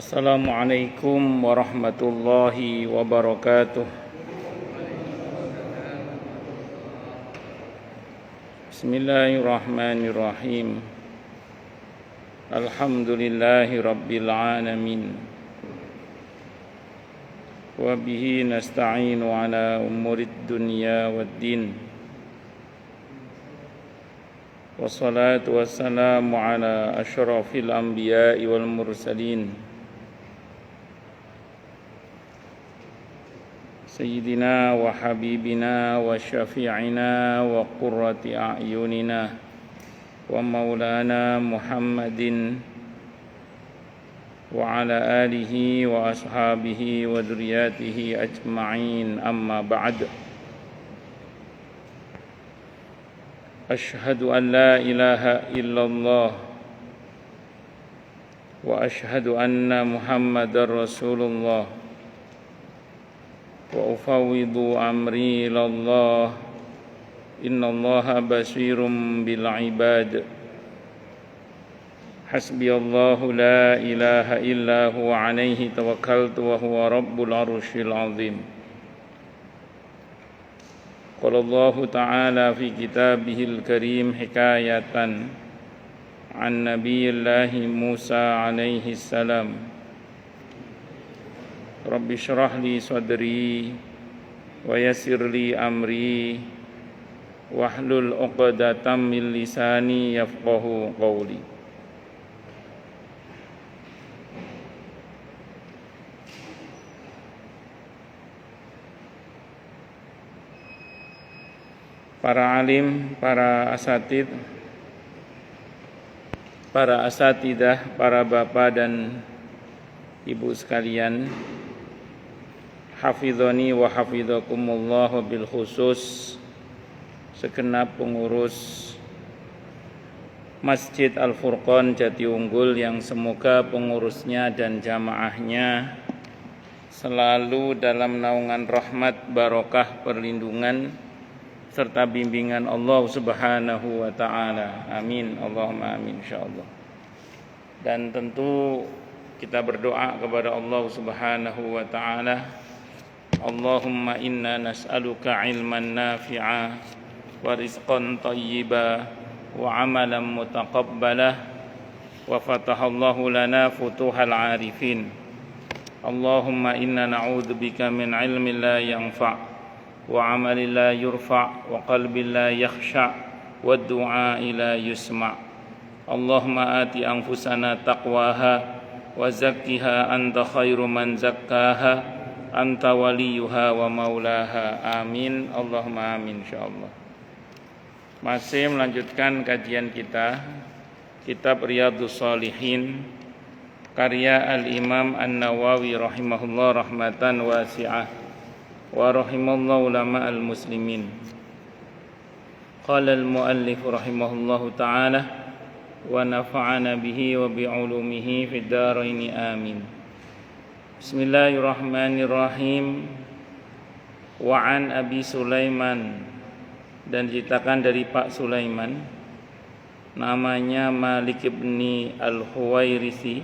Assalamualaikum warahmatullahi wabarakatuh. Bismillahirrahmanirrahim. Alhamdulillahi rabbil alamin. Wa bihi nasta'inu ala umurid dunya waddin. Wassalatu wassalamu ala asyrafil anbiya'i wal mursalin. Sayyidina wa habibina wa syafi'ina wa qurrati a'yunina wa maulana Muhammadin wa ala alihi wa ashabihi wa dzurriyyatihi ajma'in, amma ba'd. Asyhadu an la ilaha illallah wa asyhadu anna Muhammadar Rasulullah wa ufawwidu amri ilallah, innallaha basirum bil ibad. Hasbiyallahu la ilaha illa huwa alaihi tawakkaltu wa huwa rabbul arsyil azim. Qala Allah ta'ala fi kitabihil karim hikayatan an nabiyillahi Musa alaihi salam. Rabbi syrah li sadri wa yassir li amri wahlul 'uqdatam min lisani yafqahu qawli. Para alim, para asatidah, para bapak dan ibu sekalian, hafizani wa hafizakumullah, bil khusus segenap pengurus Masjid Al-Furqan Jatiunggul yang semoga pengurusnya dan jamaahnya selalu dalam naungan rahmat, barokah, perlindungan serta bimbingan Allah Subhanahu wa taala. Amin, Allahumma amin insyaallah. Dan tentu kita berdoa kepada Allah Subhanahu wa taala, Allahumma inna nas'aluka ilman nafi'a wa rizqan thayyiba wa amalan mutaqabbalah wa fatahallahu lana futuhal arifin. Allahumma inna na'udzubika min ilmin la yanfa' wa amalin la yurfa' wa qalbin la yakhsha' wa du'a'i la yusma'. Allahumma ati anfusana taqwaha wa zakkiha anta khairu man zakkaha anta waliyuha wa maulaha. Amin, Allahumma amin insyaallah. Masih melanjutkan kajian kita kitab Riyadhus Shalihin karya Al-Imam An-Nawawi rahimahullah rahmatan wasi'ah wa rahimallahu ulama al-muslimin. Qala al-muallif rahimahullahu ta'ala wa nafa'ana bihi wa bi'ulumihi fid dharaini amin. Bismillahirrahmanirrahim. Wa an Abi Sulaiman, dan diceritakan dari Pak Sulaiman, namanya Malik ibn Al-Huwairisi,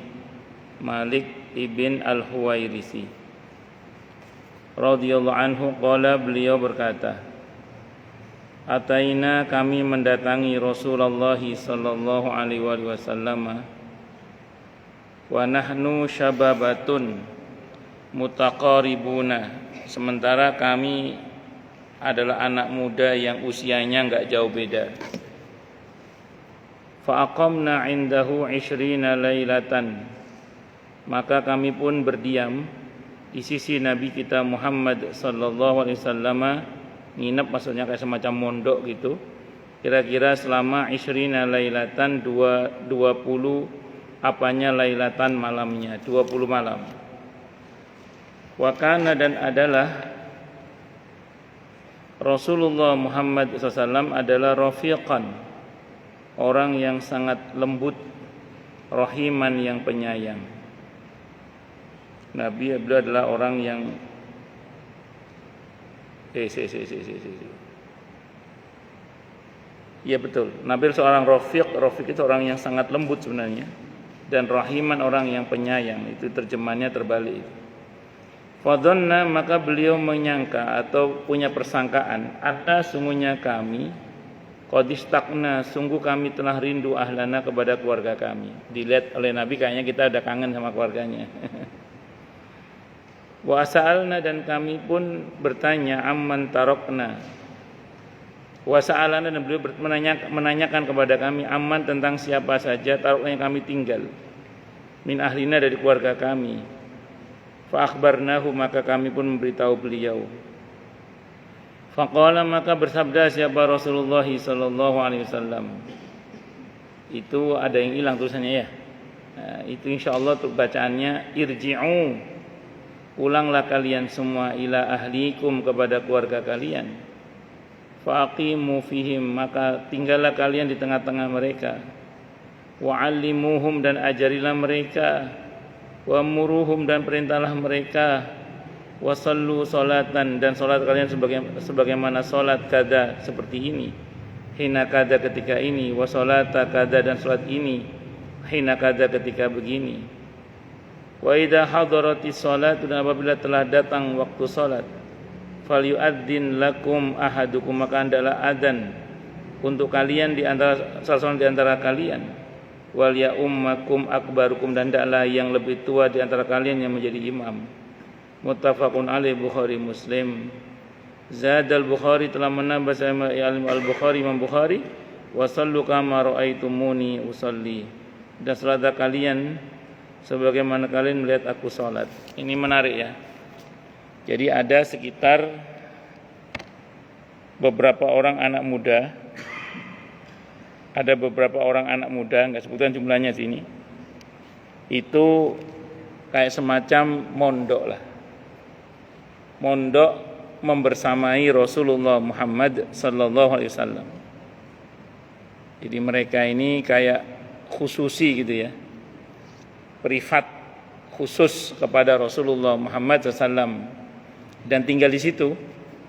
Malik ibn Al-Huwairisi radhiyallahu anhu, qala, beliau berkata, Ataina, kami mendatangi Rasulullah sallallahu alaihi wasallam, wa nahnu syababatun mutaqaribuna, sementara kami adalah anak muda yang usianya enggak jauh beda. Fa aqamna indahu 20 lailatan, maka kami pun berdiam di sisi Nabi kita Muhammad sallallahu alaihi wasallam, nginep maksudnya kayak semacam mondok gitu, kira-kira selama 20 lailatan, 20 apanya lailatan, malamnya 20 malam. Wa kana, dan adalah Rasulullah Muhammad SAW adalah rafiqan, orang yang sangat lembut, rahiman, yang penyayang. Nabi beliau adalah orang yang Iya betul. Nabi seorang rafiq itu orang yang sangat lembut sebenarnya. dan rahiman orang yang penyayang. Itu terjemahannya terbalik. Fadhanna, maka beliau menyangka atau punya persangkaan, anna sungguhnya kami, qad istaqna, sungguh kami telah rindu ahlana kepada keluarga kami. Dilihat oleh Nabi kayaknya kita ada kangen sama keluarganya. Wa sa'alna, dan kami pun bertanya, amman tarokna. Wa sa'alana, dan beliau menanyakan kepada kami, amman, tentang siapa saja tarokna yang kami tinggal, min ahlina, dari keluarga kami. Fa akhbarnahu, maka kami pun memberitahu beliau. Faqala, maka bersabda siapa Rasulullah sallallahu alaihi wasallam. Itu ada yang hilang tulisannya ya. Nah, itu insyaallah untuk bacaannya irji'u, pulanglah kalian semua, ila ahlikum, kepada keluarga kalian. Faqimu fihim, maka tinggallah kalian di tengah-tengah mereka. Wa'allimuhum, dan ajarilah mereka. Wa muruhum, dan perintahlah mereka. Wasallu salatan, dan salat kalian sebagaimana salat kada, seperti ini. Hina kada, ketika ini. Wa salata kada, dan salat ini. Hina kada, ketika begini. Wa idza hadaratis salat, dan apabila telah datang waktu salat, falyu'adzin lakum ahadukum, maka hendaklah adzan untuk kalian di antara salah seorang di antara kalian. Wal ya ummakum akbarukum, dan hendaklah yang lebih tua di antara kalian yang menjadi imam. Muttafaqun alaih, Bukhari Muslim. Zadal Bukhari, telah menambah sama Al-Bukhari, Imam Bukhari, wa sallu kama raaitumuni usalli, dan salatlah kalian sebagaimana kalian melihat aku salat. Ini menarik ya. Jadi ada sekitar beberapa orang anak muda, enggak sebutkan jumlahnya sini, itu kayak semacam mondok membersamai Rasulullah Muhammad sallallahu alaihi wasallam. Jadi mereka ini kayak khususi gitu ya, privat khusus kepada Rasulullah Muhammad SAW, dan tinggal di situ,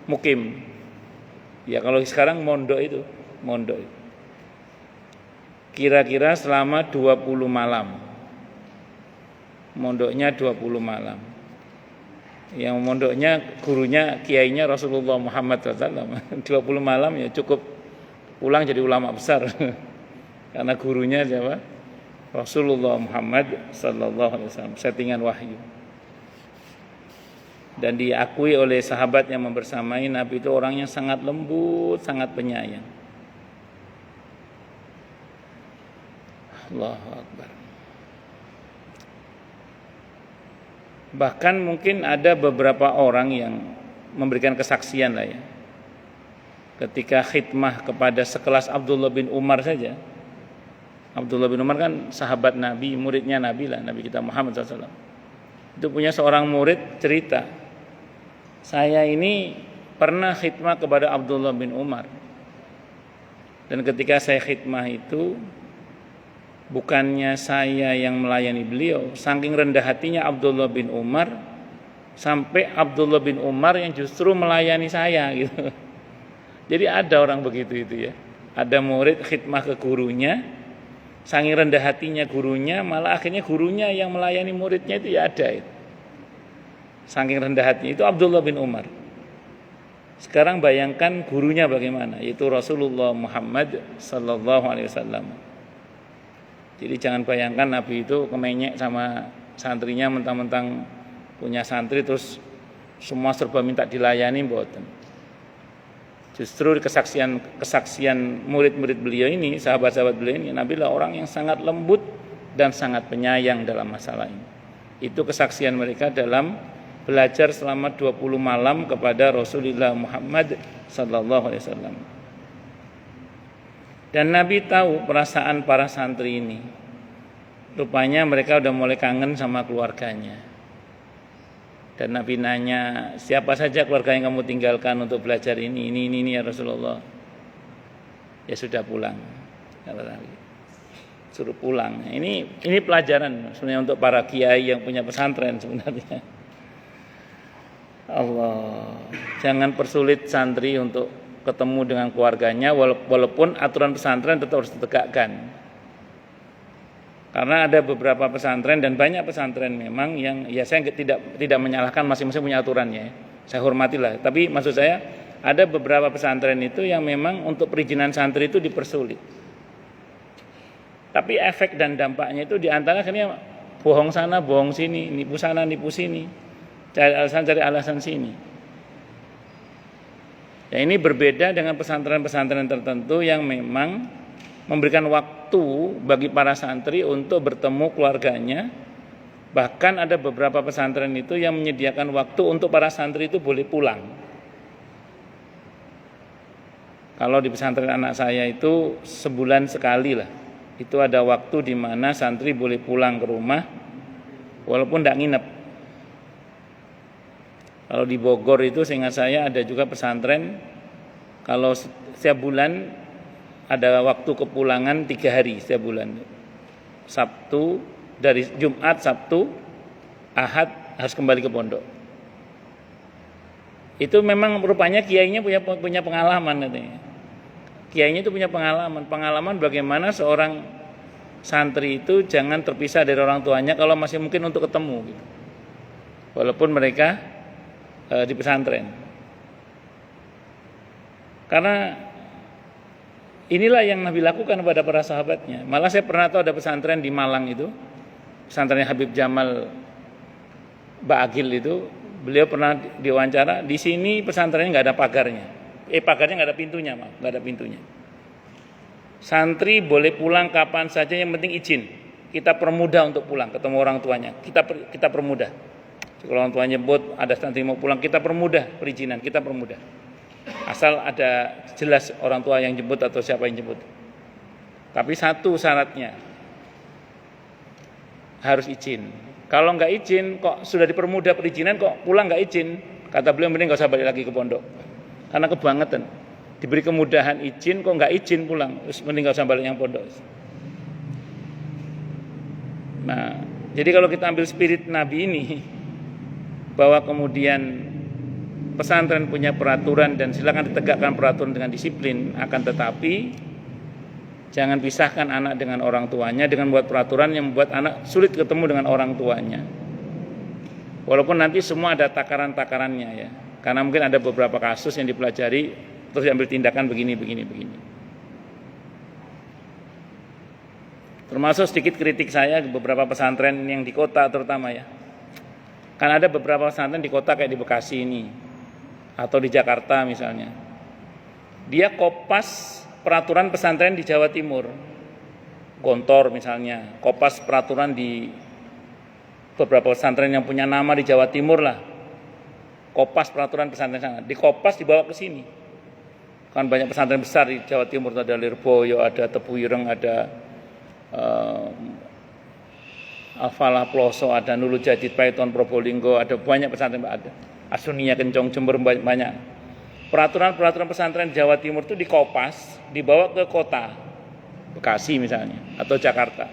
mukim. Ya kalau sekarang mondok itu. Kira-kira selama 20 malam. Mondoknya 20 malam. Yang mondoknya gurunya, kiainya Rasulullah Muhammad SAW. 20 malam ya cukup pulang jadi ulama besar. Karena gurunya siapa? Rasulullah Muhammad sallallahu alaihi wasallam, settingan wahyu. Dan diakui oleh sahabat yang membersamai Nabi itu orangnya sangat lembut, sangat penyayang. Allahu Akbar. Bahkan mungkin ada beberapa orang yang memberikan kesaksian lah ya. Ketika khidmah kepada sekelas Abdullah bin Umar saja. Abdullah bin Umar kan sahabat Nabi, muridnya Nabi lah, Nabi kita Muhammad SAW. Itu punya seorang murid cerita, saya ini pernah khidmah kepada Abdullah bin Umar. Dan ketika saya khidmah itu, bukannya saya yang melayani beliau, saking rendah hatinya Abdullah bin Umar, sampai Abdullah bin Umar yang justru melayani saya gitu. Jadi ada orang begitu itu ya. Ada murid khidmah ke gurunya, saking rendah hatinya gurunya, malah akhirnya gurunya yang melayani muridnya itu ya ada itu. Saking rendah hatinya itu Abdullah bin Umar. Sekarang bayangkan gurunya bagaimana, yaitu Rasulullah Muhammad sallallahu alaihi wasallam. Jadi jangan bayangkan Nabi itu kemenyek sama santrinya, mentang-mentang punya santri terus semua serba minta dilayani, mboten. Justru kesaksian murid-murid beliau ini, sahabat-sahabat beliau ini, Nabi lah orang yang sangat lembut dan sangat penyayang dalam masalah ini. Itu kesaksian mereka dalam belajar selama 20 malam kepada Rasulullah Muhammad sallallahu alaihi wasallam. Dan Nabi tahu perasaan para santri ini. Rupanya mereka udah mulai kangen sama keluarganya. Dan Nabi nanya, siapa saja keluarga yang kamu tinggalkan untuk belajar ini ya Rasulullah. Ya sudah pulang. Suruh pulang. Ini pelajaran sebenarnya untuk para kiai yang punya pesantren sebenarnya. Allah, jangan persulit santri untuk ketemu dengan keluarganya, walaupun aturan pesantren tetap harus ditegakkan. Karena ada beberapa pesantren dan banyak pesantren memang yang ya saya tidak menyalahkan, masing-masing punya aturannya ya. Saya hormatilah. Tapi maksud saya ada beberapa pesantren itu yang memang untuk perizinan santri itu dipersulit. Tapi efek dan dampaknya itu diantara akhirnya bohong sana, bohong sini, nipu sana, nipu sini, cari alasan sini. Ya, ini berbeda dengan pesantren-pesantren tertentu yang memang memberikan waktu bagi para santri untuk bertemu keluarganya. Bahkan ada beberapa pesantren itu yang menyediakan waktu untuk para santri itu boleh pulang. Kalau di pesantren anak saya itu sebulan sekali lah. Itu ada waktu di mana santri boleh pulang ke rumah walaupun tidak nginep. Kalau di Bogor itu seingat saya ada juga pesantren kalau setiap bulan ada waktu kepulangan 3 hari setiap bulan. Sabtu, dari Jumat, Sabtu, Ahad harus kembali ke pondok. Itu memang rupanya kiainya punya pengalaman katanya. Kiainya itu punya pengalaman bagaimana seorang santri itu jangan terpisah dari orang tuanya kalau masih mungkin untuk ketemu gitu. Walaupun mereka di pesantren. Karena inilah yang Nabi lakukan kepada para sahabatnya. Malah saya pernah tahu ada pesantren di Malang itu, pesantrennya Habib Jamal Ba'agil itu, beliau pernah diwawancara, di sini pesantrennya nggak ada pagarnya. Pagarnya nggak ada pintunya, nggak ada pintunya. Santri boleh pulang kapan saja, yang penting izin. Kita permudah untuk pulang, ketemu orang tuanya. Kita permudah. Kalau orang tuanya nyebut ada santri mau pulang, kita permudah perizinan, kita permudah. Asal ada jelas orang tua yang jemput atau siapa yang jemput. Tapi satu syaratnya, harus izin. Kalau nggak izin, kok sudah dipermudah perizinan kok pulang nggak izin, kata beliau mending nggak usah balik lagi ke pondok. Karena kebangetan, diberi kemudahan izin kok nggak izin pulang, terus mending nggak usah balik yang pondok. Nah, jadi kalau kita ambil spirit Nabi ini, bahwa kemudian pesantren punya peraturan dan silakan ditegakkan peraturan dengan disiplin, akan tetapi jangan pisahkan anak dengan orang tuanya dengan buat peraturan yang membuat anak sulit ketemu dengan orang tuanya. Walaupun nanti semua ada takaran-takarannya ya. Karena mungkin ada beberapa kasus yang dipelajari terus diambil tindakan begini. Termasuk sedikit kritik saya ke beberapa pesantren yang di kota terutama ya. Kan ada beberapa pesantren di kota kayak di Bekasi ini atau di Jakarta misalnya. Dia kopas peraturan pesantren di Jawa Timur. Gontor misalnya, kopas peraturan di beberapa pesantren yang punya nama di Jawa Timur lah. Kopas peraturan pesantren sana, dikopas dibawa ke sini. Kan banyak pesantren besar di Jawa Timur, ada Lirboyo, ada Tebu Ireng, ada Al-Falah Ploso, ada Nurul Jadid Paiton Probolinggo, ada banyak pesantren, ada Asunia Kencong Jember, banyak. Peraturan-peraturan pesantren Jawa Timur itu dikopas, dibawa ke kota Bekasi misalnya atau Jakarta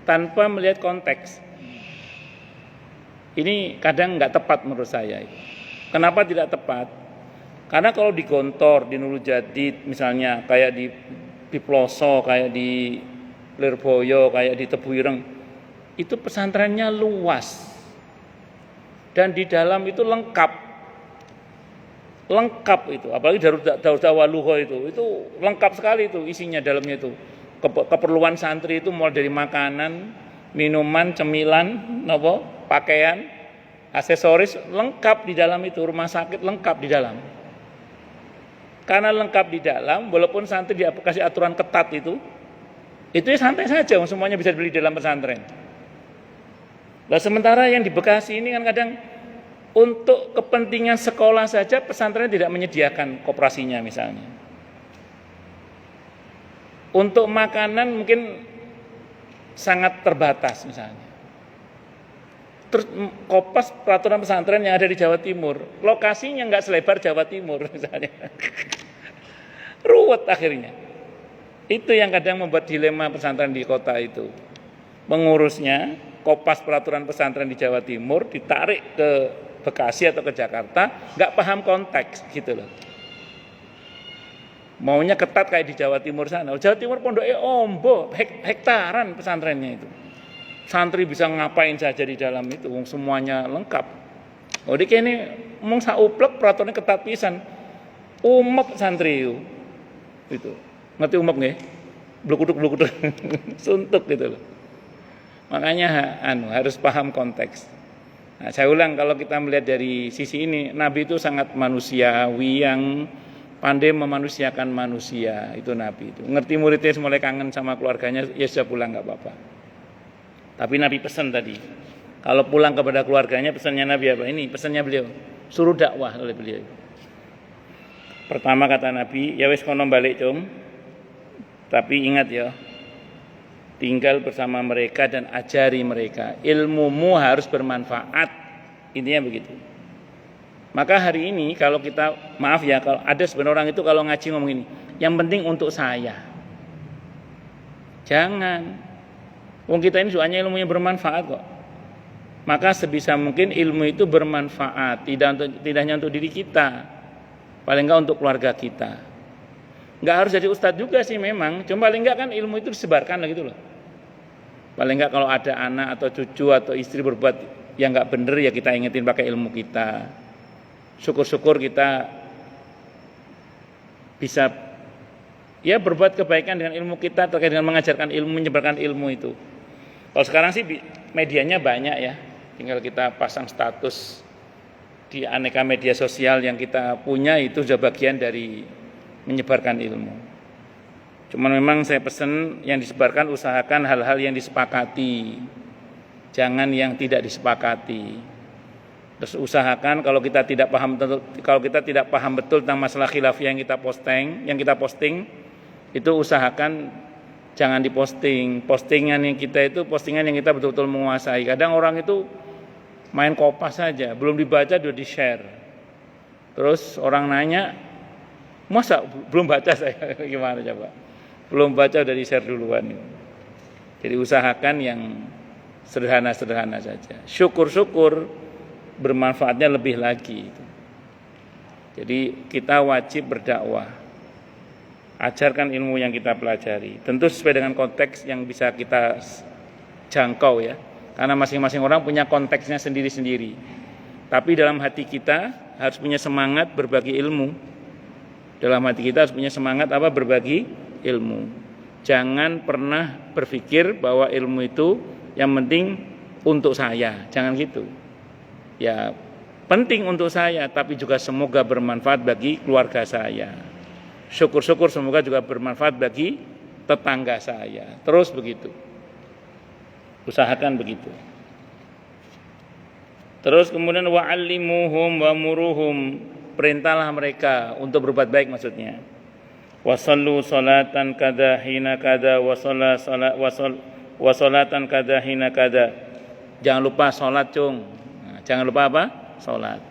tanpa melihat konteks. Ini kadang nggak tepat menurut saya. Kenapa tidak tepat? Karena kalau di Gontor, di Nurul Jadid misalnya, kayak di Ploso, kayak di Lirboyo, kayak di Tebu Ireng, itu pesantrennya luas dan di dalam itu lengkap itu, apalagi Darut Waluho itu lengkap sekali itu isinya, dalamnya itu keperluan santri itu mulai dari makanan, minuman, cemilan, pakaian, aksesoris lengkap di dalam itu, rumah sakit lengkap di dalam. Karena lengkap di dalam, walaupun santri dikasih aturan ketat itu ya santai saja, semuanya bisa dibeli di dalam pesantren. Nah, sementara yang di Bekasi ini kan kadang untuk kepentingan sekolah saja pesantren tidak menyediakan koperasinya misalnya. Untuk makanan mungkin sangat terbatas misalnya. Terus kopas peraturan pesantren yang ada di Jawa Timur, lokasinya nggak selebar Jawa Timur misalnya. Ruwet akhirnya. Itu yang kadang membuat dilema pesantren di kota itu. Pengurusnya kopas peraturan pesantren di Jawa Timur ditarik ke Bekasi atau ke Jakarta, nggak paham konteks gitu loh. Maunya ketat kayak di Jawa Timur sana. Jawa Timur pondoknya ombo, hektaran pesantrennya itu. Santri bisa ngapain saja di dalam itu, semuanya lengkap. Oh di kene mung sauplek peraturannya ketat pisan. Umep santri itu. Ngerti umep nggih? Blukuduk suntuk gitu loh. Makanya harus paham konteks. Nah, saya ulang, kalau kita melihat dari sisi ini, Nabi itu sangat manusiawi yang pandai memanusiakan manusia, itu Nabi itu. Ngerti muridnya mulai kangen sama keluarganya, ya sudah pulang nggak apa-apa. Tapi Nabi pesan tadi, kalau pulang kepada keluarganya, pesannya Nabi apa? Ini pesannya beliau, suruh dakwah oleh beliau. Pertama kata Nabi, ya wis kono balik cung, tapi ingat ya, tinggal bersama mereka dan ajari mereka. Ilmumu harus bermanfaat. Intinya begitu. Maka hari ini kalau kita, maaf ya, kalau ada sebenarnya orang itu kalau ngaji ngomong ini, yang penting untuk saya. Jangan. Wong kita ini soalnya ilmunya bermanfaat kok. Maka sebisa mungkin ilmu itu bermanfaat, tidak hanya untuk diri kita, paling enggak untuk keluarga kita. Enggak harus jadi ustadz juga sih memang, cuma paling enggak kan ilmu itu disebarkan lah gitu loh. Paling enggak kalau ada anak atau cucu atau istri berbuat yang enggak bener, ya kita ingetin pakai ilmu kita. Syukur-syukur kita bisa ya berbuat kebaikan dengan ilmu kita terkait dengan mengajarkan ilmu, menyebarkan ilmu itu. Kalau sekarang sih medianya banyak ya, tinggal kita pasang status di aneka media sosial yang kita punya, itu sudah bagian dari menyebarkan ilmu. Cuman memang saya pesan yang disebarkan usahakan hal-hal yang disepakati, jangan yang tidak disepakati. Terus usahakan kalau kita tidak paham betul tentang masalah khilafiyah yang kita posting, itu usahakan jangan diposting. Postingan yang kita betul-betul menguasai. Kadang orang itu main kopas saja, belum dibaca sudah di-share. Terus orang nanya, masa belum baca saya? Gimana coba? Belum baca udah di-share duluan. Jadi usahakan yang sederhana-sederhana saja. Syukur-syukur bermanfaatnya lebih lagi. Jadi kita wajib berdakwah. Ajarkan ilmu yang kita pelajari. Tentu sesuai dengan konteks yang bisa kita jangkau ya. Karena masing-masing orang punya konteksnya sendiri-sendiri. Tapi dalam hati kita harus punya semangat berbagi ilmu. Dalam hati kita harus punya semangat berbagi ilmu. Jangan pernah berpikir bahwa ilmu itu yang penting untuk saya. Jangan gitu. Ya penting untuk saya, tapi juga semoga bermanfaat bagi keluarga saya. Syukur-syukur semoga juga bermanfaat bagi tetangga saya. Terus begitu. Usahakan begitu. Terus kemudian wa'allimuhum wa muruhum, perintahlah mereka untuk berbuat baik maksudnya. Wasallu salatan kada hina kada wasolatan kada hina kada. Jangan lupa salat, cung. Nah, jangan lupa apa? Salat.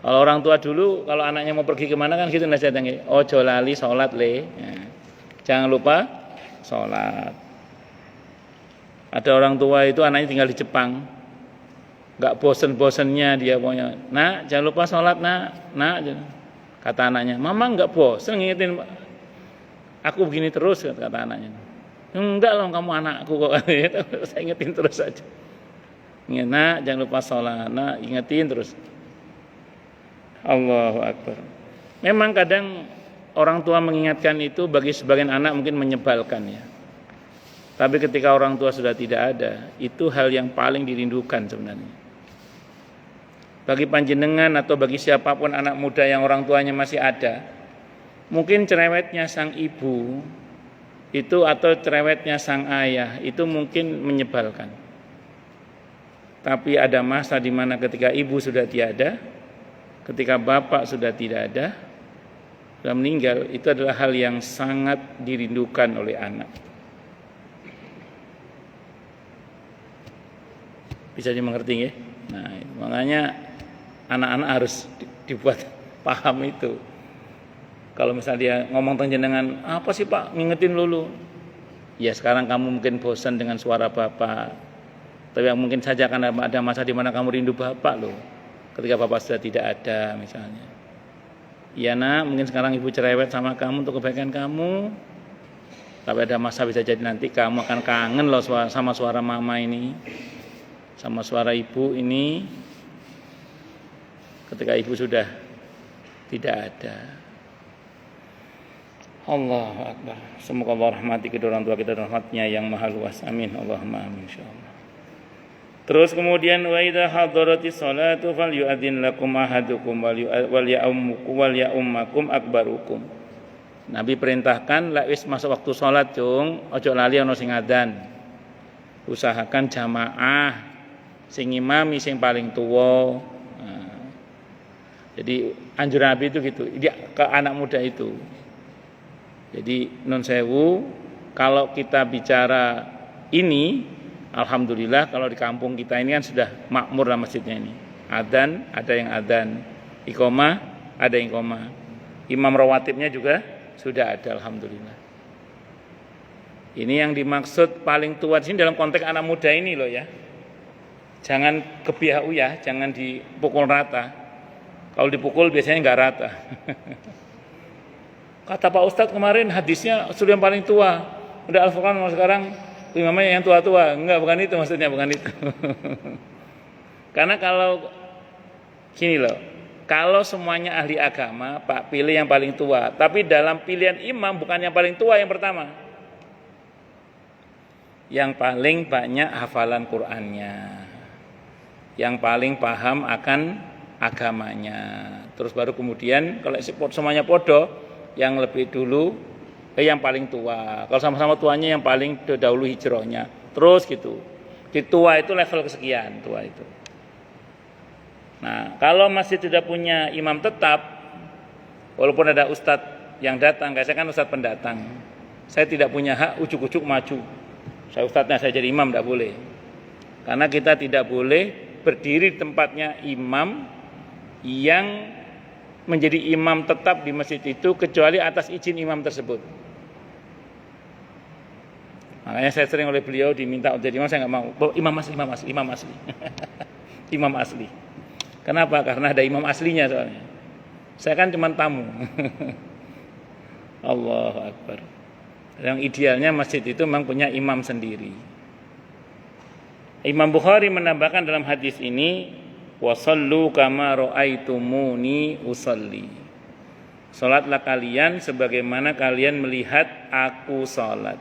Kalau orang tua dulu kalau anaknya mau pergi kemana kan gitu nasihatnya, ojo lali salat le. Nah, jangan lupa salat. Ada orang tua itu anaknya tinggal di Jepang, nggak bosen-bosennya dia pokoknya. Nak, jangan lupa sholat nak. Kata anaknya, mama nggak bosen ngingetin aku begini terus, kata anaknya. Enggak loh, kamu anakku kok. Saya ingetin terus saja. Nak, jangan lupa sholat. Nak, ingetin terus. Allahu Akbar. Memang kadang orang tua mengingatkan itu bagi sebagian anak mungkin menyebalkan ya. Tapi ketika orang tua sudah tidak ada, itu hal yang paling dirindukan sebenarnya. Bagi panjenengan atau bagi siapapun anak muda yang orang tuanya masih ada, mungkin cerewetnya sang ibu itu atau cerewetnya sang ayah itu mungkin menyebalkan. Tapi ada masa di mana ketika ibu sudah tiada, ketika bapak sudah tidak ada, sudah meninggal, itu adalah hal yang sangat dirindukan oleh anak. Bisa dimengerti ya? Nah, makanya anak-anak harus dibuat paham itu. Kalau misalnya dia ngomong tentang jenengan, apa sih Pak, ngingetin dulu. Ya sekarang kamu mungkin bosan dengan suara Bapak. Tapi yang mungkin saja akan ada masa di mana kamu rindu Bapak loh. Ketika Bapak sudah tidak ada misalnya. Ya nak, mungkin sekarang ibu cerewet sama kamu untuk kebaikan kamu, tapi ada masa bisa jadi nanti kamu akan kangen loh sama suara mama ini, sama suara ibu ini, ketika ibu sudah tidak ada. Allahu Akbar. Semoga Allah rahmati kedua orang tua kita dan rahmatnya yang maha luas. Amin. Allahumma amin insyaallah. Terus kemudian wa idza hadaratis salatu falyu'adzin lakum ahadukum wal ya'ummakum akbarukum. Nabi perintahkan lek wis masuk waktu salat, Cung, aja lali ana sing adzan. Usahakan jamaah, sing imami sing paling tuwa. Nah, jadi anjuran Nabi itu gitu, dia ke anak muda itu. Jadi nun sewu, kalau kita bicara ini, alhamdulillah kalau di kampung kita ini kan sudah makmur lah masjidnya ini. Adzan, ada yang adzan. Iqomah, ada yang iqomah. Imam rawatibnya juga sudah ada, alhamdulillah. Ini yang dimaksud paling tua di sini dalam konteks anak muda ini loh ya. Jangan kebiau ya, jangan dipukul rata. Kalau dipukul biasanya nggak rata. Kata Pak Ustadz kemarin hadisnya sudah yang paling tua. Udah Al-Furqan sekarang imamnya yang tua-tua. Enggak, bukan itu maksudnya, bukan itu. Karena kalau gini loh, kalau semuanya ahli agama, Pak pilih yang paling tua. Tapi dalam pilihan imam bukan yang paling tua yang pertama. Yang paling banyak hafalan Qur'annya. Yang paling paham akan agamanya. Terus baru kemudian kalau semuanya podo, yang lebih dulu yang paling tua. Kalau sama-sama tuanya yang paling dahulu hijrahnya. Terus gitu. Di tua itu level kesekian, tua itu. Nah, kalau masih tidak punya imam tetap, walaupun ada ustadz yang datang, kayak saya kan ustadz pendatang. Saya tidak punya hak ujuk-ujuk maju. Saya ustadznya, saya jadi imam, tidak boleh. Karena kita tidak boleh berdiri di tempatnya imam yang menjadi imam tetap di masjid itu kecuali atas izin imam tersebut. Makanya saya sering oleh beliau diminta untuk jadi imam, saya nggak mau. Imam asli. Imam asli. Kenapa? Karena ada imam aslinya soalnya. Saya kan cuma tamu. Allahu Akbar. Yang idealnya masjid itu memang punya imam sendiri. Imam Bukhari menambahkan dalam hadis ini, wasallu kama ra'aitumuni usalli. Salatlah kalian sebagaimana kalian melihat aku salat.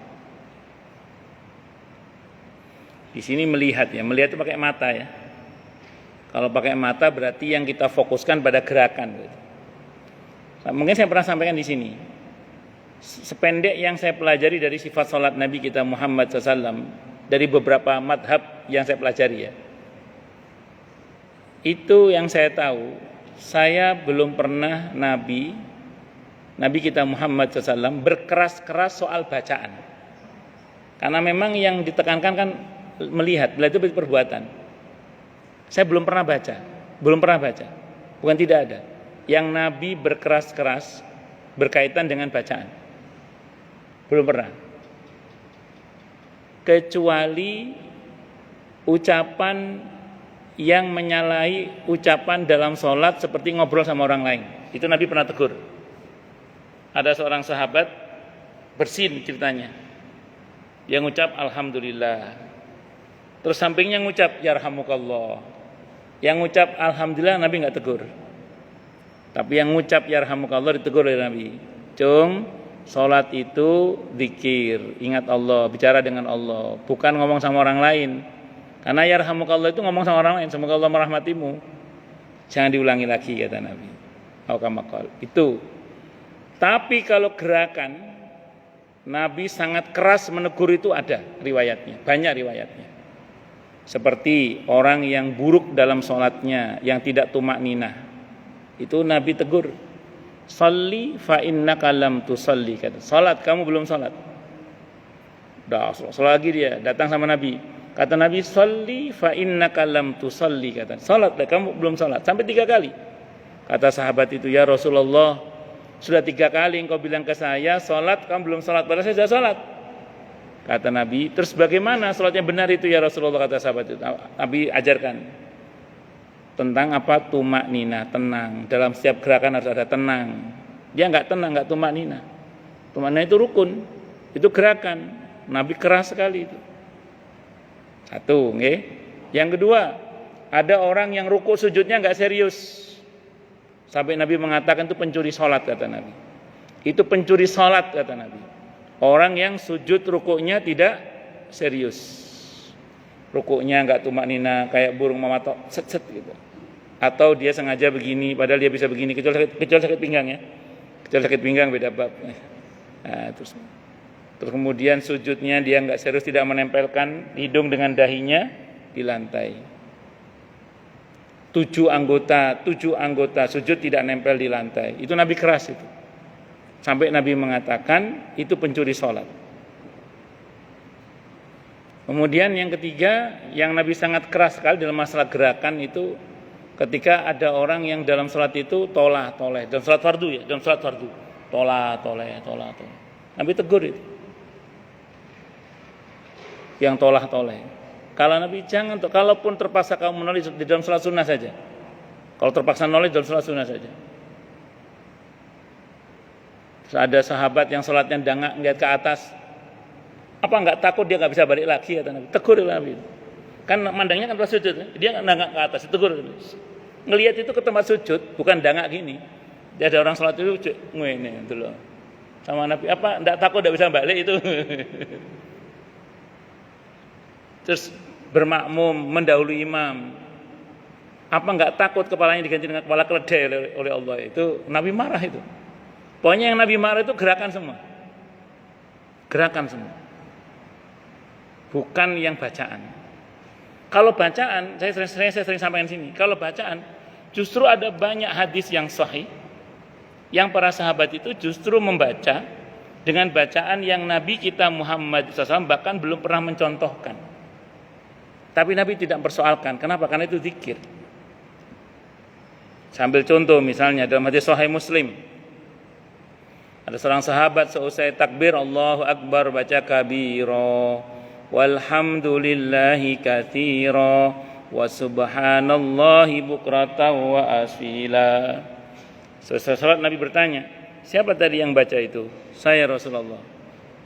Di sini melihat ya, melihat itu pakai mata ya. Kalau pakai mata berarti yang kita fokuskan pada gerakan. Nah, mungkin saya pernah sampaikan di sini. Sependek yang saya pelajari dari sifat salat Nabi kita Muhammad SAW dari beberapa madhab yang saya pelajari ya. Itu yang saya tahu, saya belum pernah Nabi kita Muhammad SAW berkeras-keras soal bacaan. Karena memang yang ditekankan kan melihat, itu perbuatan. Saya belum pernah baca, bukan tidak ada. Yang Nabi berkeras-keras berkaitan dengan bacaan. Belum pernah. Kecuali ucapan yang menyalahi ucapan dalam sholat seperti ngobrol sama orang lain. Itu Nabi pernah tegur. Ada seorang sahabat bersin ceritanya. Yang ngucap Alhamdulillah. Terus sampingnya ngucap Yarhamukallah. Yang ngucap Alhamdulillah Nabi gak tegur. Tapi yang ngucap Yarhamukallah ditegur oleh Nabi. Cung, sholat itu zikir, ingat Allah, bicara dengan Allah, bukan ngomong sama orang lain. Karena yarhamukallah itu ngomong sama orang lain, semoga Allah merahmatimu. Jangan diulangi lagi kata Nabi. Itu. Tapi kalau gerakan Nabi sangat keras menegur itu ada riwayatnya, banyak riwayatnya. Seperti orang yang buruk dalam sholatnya, yang tidak tumak ninah. Itu Nabi tegur. Shalli fa innaka lam tusalli. Salat, kamu belum salat. Dah salat lagi dia, datang sama Nabi. Kata Nabi, shalli fa innaka lam tusalli, kata. Salatlah, kamu belum salat. Sampai 3 kali. Kata sahabat itu, ya Rasulullah, sudah 3 kali engkau bilang ke saya, salat, kamu belum salat. Padahal saya sudah salat. Kata Nabi, terus bagaimana salatnya benar itu ya Rasulullah, kata sahabat itu. Nabi ajarkan. tentang apa? Tumak nina, tenang. Dalam setiap gerakan harus ada tenang. Dia nggak tenang, nggak tumak nina. Tumak nina itu rukun, itu gerakan. Nabi keras sekali itu. Satu, nggih. Yang kedua, ada orang yang ruku sujudnya nggak serius. Sampai Nabi mengatakan itu pencuri sholat, kata Nabi. Itu pencuri sholat, kata Nabi. Orang yang sujud rukuknya tidak serius. Rukuknya nggak tumak nina, kayak burung mamatok, set gitu. Atau dia sengaja begini, padahal dia bisa begini, kecuali sakit pinggang ya. Kecuali sakit pinggang beda bab. Nah, terus kemudian sujudnya dia nggak serius, tidak menempelkan hidung dengan dahinya di lantai. 7 anggota sujud tidak nempel di lantai. Itu Nabi keras itu. Sampai Nabi mengatakan itu pencuri sholat. Kemudian yang ketiga, yang Nabi sangat keras sekali dalam masalah gerakan itu ketika ada orang yang dalam sholat itu tolah-toleh, dalam sholat fardu ya, dalam sholat fardu tolah-toleh. Nabi tegur itu, yang tolah-toleh. Kalau Nabi jangan, kalaupun terpaksa kamu menoleh di dalam sholat sunnah saja. Kalau terpaksa menoleh dalam sholat sunnah saja. Terus ada sahabat yang sholatnya dangak ngeliat ke atas. Apa enggak takut dia enggak bisa balik lagi, kata Nabi. Tegur Nabi. Kan mandangnya kan pas sujud, dia dangak ke atas, tegur. Ngelihat itu ke tempat sujud, bukan dangak gini. Dia ada orang sholat itu ngene gitu loh. Sama Nabi, apa enggak takut enggak bisa balik itu. Terus bermakmum mendahului imam. Apa enggak takut kepalanya diganti dengan kepala keledai oleh Allah? Itu Nabi marah itu. Pokoknya yang Nabi marah itu gerakan semua. Gerakan semua. Bukan yang bacaan. Kalau bacaan, saya sering sampaikan sini. Kalau bacaan, justru ada banyak hadis yang sahih, yang para sahabat itu justru membaca dengan bacaan yang Nabi kita Muhammad SAW bahkan belum pernah mencontohkan. Tapi Nabi tidak mempersoalkan. Kenapa? Karena itu zikir. Sambil contoh misalnya dalam hadis sahih Muslim, ada seorang sahabat seusai takbir Allahu Akbar baca kabira walhamdulillahi katsira wa subhanallahi bukratan wa asila. Selesai salat Nabi bertanya, siapa tadi yang baca itu? Saya Rasulullah.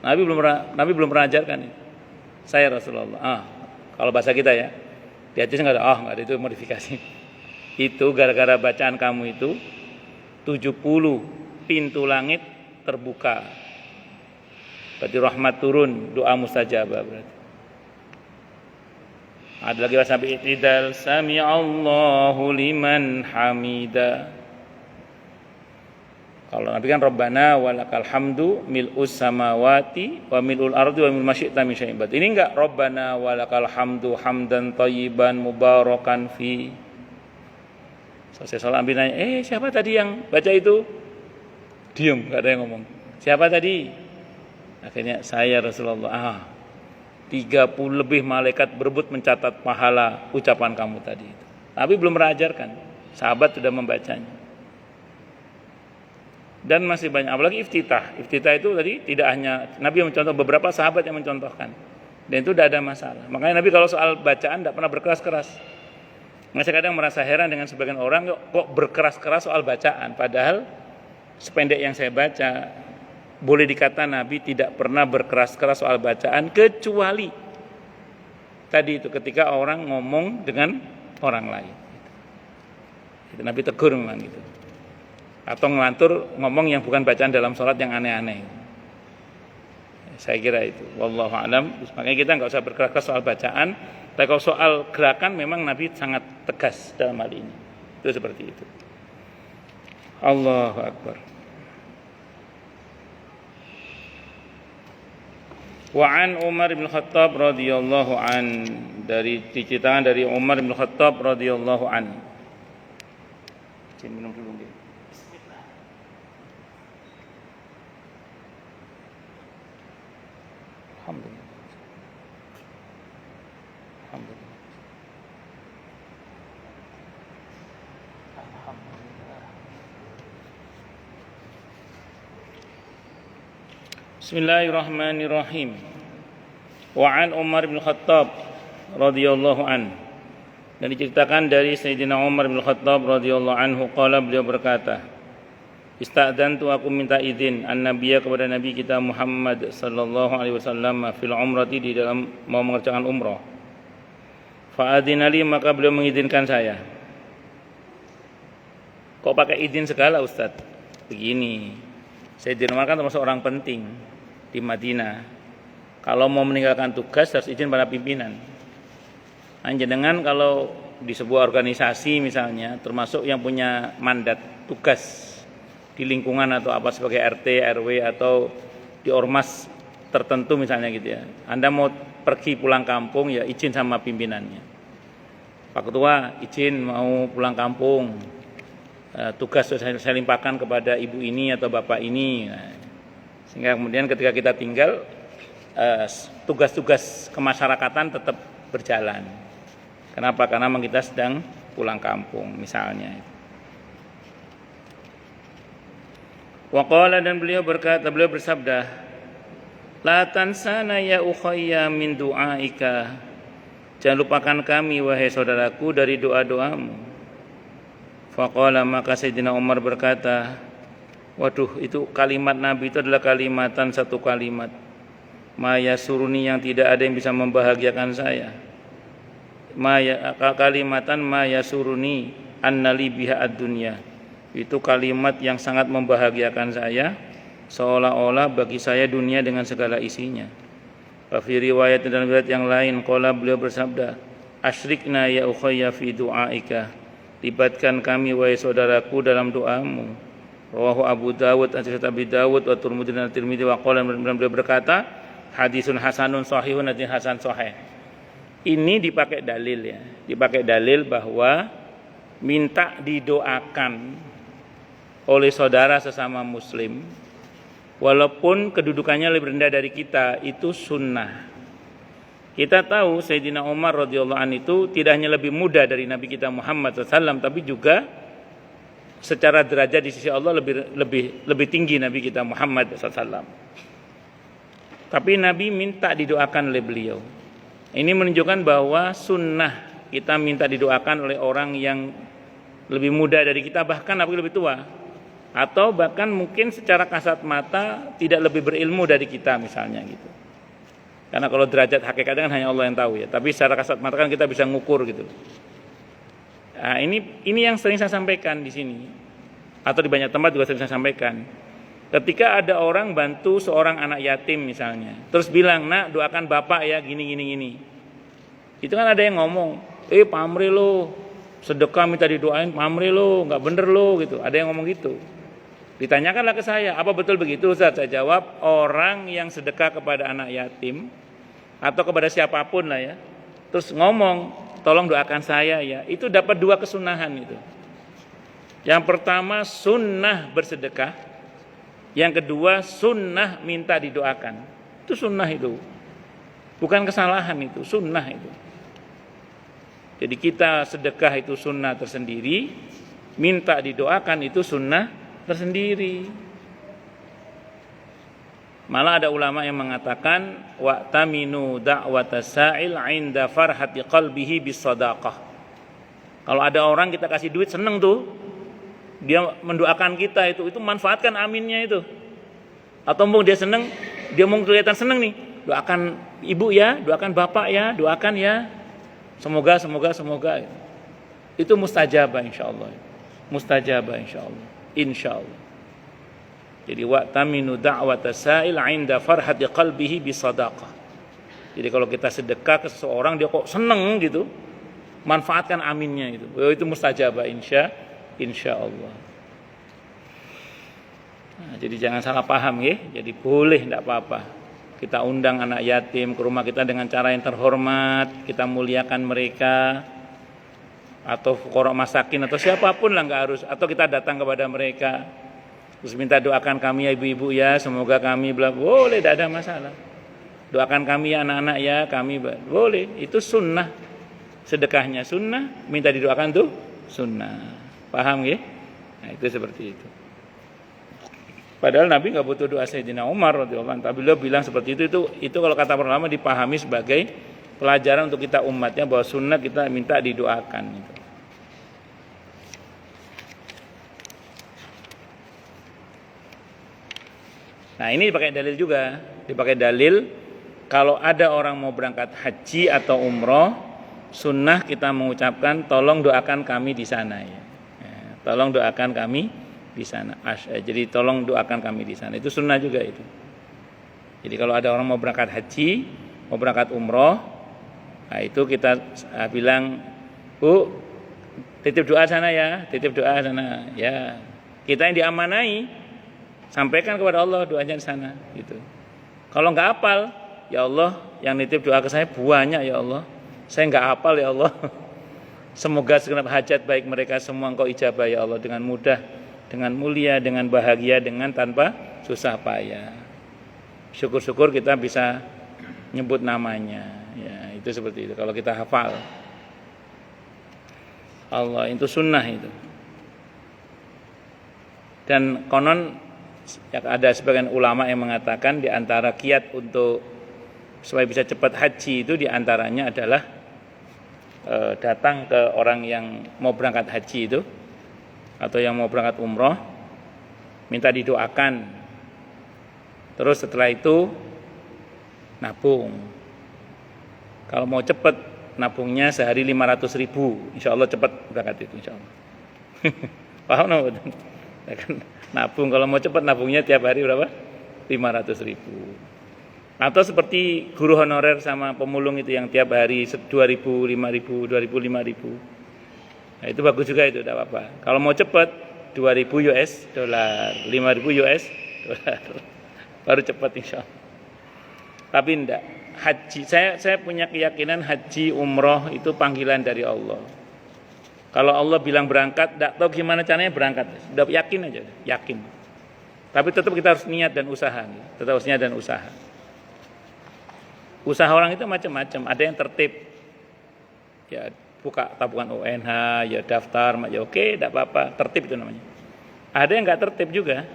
Nabi belum pernah ajarkan itu. Saya Rasulullah. Kalau bahasa kita ya. Di hadis enggak ada, itu modifikasi. Itu gara-gara bacaan kamu itu 70 pintu langit terbuka. Berarti rahmat turun, doa mustajabah berarti. Ada lagi sampai itidal sami'allahu liman hamida. Kalau Nabi kan Rabbana walakal hamdu mil'us samawati wa mil'ul ardi wa mil masyi'ta min syai'in ba'd. Ini enggak Rabbana walakal hamdu hamdan thayyiban mubarakan fi. Selesai salat Nabi nanya, siapa tadi yang baca itu? Diam, enggak ada yang ngomong. Siapa tadi? Akhirnya saya Rasulullah. 30 lebih malaikat berebut mencatat pahala ucapan kamu tadi. Tapi belum mengajarkan. Sahabat sudah membacanya. Dan masih banyak, apalagi iftitah. Iftitah itu tadi tidak hanya Nabi yang mencontoh, beberapa sahabat yang mencontohkan. Dan itu tidak ada masalah. Makanya Nabi kalau soal bacaan tidak pernah berkeras-keras. Saya kadang merasa heran dengan sebagian orang kok berkeras-keras soal bacaan. Padahal sependek yang saya baca, boleh dikata Nabi tidak pernah berkeras-keras soal bacaan, kecuali tadi itu ketika orang ngomong dengan orang lain. Itu Nabi tegur memang gitu. Atau ngelantur ngomong yang bukan bacaan dalam sholat yang aneh-aneh. Saya kira itu. Wallahu a'lam. Makanya kita nggak usah berkeras soal bacaan. Tapi kalau soal gerakan memang Nabi sangat tegas dalam hal ini. Itu seperti itu. Allahu Akbar. Wa an Umar bin Khattab radhiyallahu an, dari diceritakan dari Umar bin Khattab radhiyallahu an. Minum dulu nggih. Alhamdulillah. Alhamdulillah. Alhamdulillah. Bismillahirrahmanirrahim. Wa an Umar bin Khattab radhiyallahu an, Dan diceritakan dari Sayyidina Umar bin Khattab radhiyallahu anhu qala, beliau berkata, istadzantu, aku minta izin an-nabiyya kepada nabi kita Muhammad sallallahu alaihi wasallam fil umrati, di dalam mau mengerjakan umrah. Fa adzina li, maka beliau mengizinkan saya. Kok pakai izin segala Ustaz? Begini, Sayyidina Umar kan termasuk orang penting di Madinah. Kalau mau meninggalkan tugas harus izin pada pimpinan. Jenengan kalau di sebuah organisasi misalnya, termasuk yang punya mandat tugas di lingkungan atau apa sebagai RT, RW atau di ormas tertentu misalnya gitu ya. Anda mau pergi pulang kampung ya izin sama pimpinannya. Pak Ketua izin mau pulang kampung. Tugas saya limpahkan kepada ibu ini atau bapak ini. Sehingga kemudian ketika kita tinggal tugas-tugas kemasyarakatan tetap berjalan. Kenapa? Karena memang kita sedang pulang kampung misalnya. Waqala, dan beliau berkata, beliau bersabda, la tansana ya ukhayya min du'aika, jangan lupakan kami wahai saudaraku dari doa-doamu. Faqala, maka Sayyidina Umar berkata, waduh, itu kalimat Nabi itu adalah kalimatan, satu kalimat, ma yasuruni, yang tidak ada yang bisa membahagiakan saya. Kalimatan ma yasuruni annali biha ad-dunya, itu kalimat yang sangat membahagiakan saya, seolah-olah bagi saya dunia dengan segala isinya. Fi riwayat dan riwayat yang lain, qala, beliau bersabda, asyrikna ya ukhayya fi du'aika, libatkan kami wahai saudaraku dalam doamu. Rawahu Abu Dawud, hadis Abi Dawud wa Tirmidzi dan Tirmidzi, wa qala, dan beliau berkata, hadisun hasanun sahihun, hadis hasan sahih. Ini dipakai dalil ya, dipakai dalil bahwa minta didoakan oleh saudara sesama muslim walaupun kedudukannya lebih rendah dari kita itu sunnah. Kita tahu Sayyidina Umar radhiyallahu anhu itu tidak hanya lebih muda dari Nabi kita Muhammad SAW, tapi juga secara derajat di sisi Allah lebih tinggi Nabi kita Muhammad SAW. Tapi Nabi minta didoakan oleh beliau. Ini menunjukkan bahwa sunnah kita minta didoakan oleh orang yang lebih muda dari kita, bahkan lebih tua, atau bahkan mungkin secara kasat mata tidak lebih berilmu dari kita misalnya gitu. Karena kalau derajat hakikatnya kan hanya Allah yang tahu ya, tapi secara kasat mata kan kita bisa ngukur gitu. Nah, ini yang sering saya sampaikan di sini, atau di banyak tempat juga sering saya sampaikan. Ketika ada orang bantu seorang anak yatim misalnya, terus bilang, nak doakan bapak ya gini. Itu kan ada yang ngomong, pamri lo, sedekah minta didoain, pamri lo, nggak bener lo gitu. Ada yang ngomong gitu. Ditanyakanlah ke saya, apa betul begitu Ustaz? Saya jawab, orang yang sedekah kepada anak yatim atau kepada siapapun lah ya, terus ngomong, tolong doakan saya ya, itu dapat dua kesunahan itu. Yang pertama sunnah bersedekah, yang kedua sunnah minta didoakan. Itu sunnah itu, bukan kesalahan, itu sunnah itu. Jadi kita sedekah itu sunnah tersendiri, minta didoakan itu sunnah tersendiri. Malah ada ulama yang mengatakan wa'taminu da'watas sa'il 'inda farhati qalbihi bis shadaqah. Kalau ada orang kita kasih duit seneng tuh, dia mendoakan kita itu manfaatkan aminnya itu. Atau mau dia seneng, dia mau kelihatan seneng nih, doakan ibu ya, doakan bapak ya, doakan ya. Semoga. Itu mustajabah insyaallah. Mustajabah insyaallah. Insyaallah. Jadi wa'taminu da'watas sa'il 'inda farhati qalbihi bis shadaqah. Jadi kalau kita sedekah ke seseorang dia kok seneng gitu, manfaatkan aminnya itu. Itu mustajabah insyaallah. Nah, jadi jangan salah paham ya. Jadi boleh, tidak apa-apa. Kita undang anak yatim ke rumah kita dengan cara yang terhormat, kita muliakan mereka, atau fuqara masakin atau siapapun lah, nggak harus. Atau kita datang kepada mereka, terus minta doakan kami ya ibu-ibu ya, semoga kami boleh, tidak ada masalah. Doakan kami ya anak-anak ya, kami boleh. Itu sunnah, sedekahnya sunnah, minta didoakan tuh sunnah. Paham ya? Nah, itu seperti itu. Padahal Nabi nggak butuh doa Sayyidina Umar radhiyallahu anhu, tapi beliau bilang seperti itu kalau kata para ulama dipahami sebagai pelajaran untuk kita umatnya bahwa sunnah kita minta didoakan gitu. Nah ini dipakai dalil juga, dipakai dalil kalau ada orang mau berangkat haji atau umroh, sunnah kita mengucapkan tolong doakan kami di sana ya. Tolong doakan kami di sana. Jadi tolong doakan kami di sana. Itu sunnah juga itu. Jadi kalau ada orang mau berangkat haji, mau berangkat umroh, nah itu kita bilang, Bu, titip doa sana ya, titip doa sana ya. Kita yang diamanai, sampaikan kepada Allah doanya di sana gitu. Kalau nggak hafal, ya Allah yang nitip doa ke saya banyak ya Allah. Saya nggak hafal ya Allah. Semoga segenap hajat baik mereka semua Engkau ijabah ya Allah dengan mudah, dengan mulia, dengan bahagia, dengan tanpa susah payah. Syukur-syukur kita bisa nyebut namanya. Ya, itu seperti itu. Kalau kita hafal, Allah itu sunnah itu. Dan konon ada sebagian ulama yang mengatakan di antara kiat untuk supaya bisa cepat haji itu di antaranya adalah datang ke orang yang mau berangkat haji itu atau yang mau berangkat umroh, minta didoakan. Terus setelah itu nabung. Kalau mau cepat nabungnya sehari 500.000, insya Allah cepat berangkat itu insya Allah. Paham nggak? Nabung kalau mau cepat nabungnya tiap hari berapa? 500.000. Atau seperti guru honorer sama pemulung itu yang tiap hari 2.000, 5.000, 2.000, 5.000. Nah, itu bagus juga itu, tidak apa-apa. Kalau mau cepat 2.000 US dollar, 5.000 US dollar. Baru cepat insya Allah. Tapi enggak. Haji, saya punya keyakinan haji umroh itu panggilan dari Allah. Kalau Allah bilang berangkat, tidak tahu gimana caranya berangkat. Sudah yakin aja, yakin. Tapi tetap kita harus niat dan usaha. Tetap harus niat dan usaha. Usaha orang itu macam-macam. Ada yang tertib, ya buka tabungan UNH, ya daftar, ya oke, tidak apa-apa. Tertib itu namanya. Ada yang nggak tertib juga.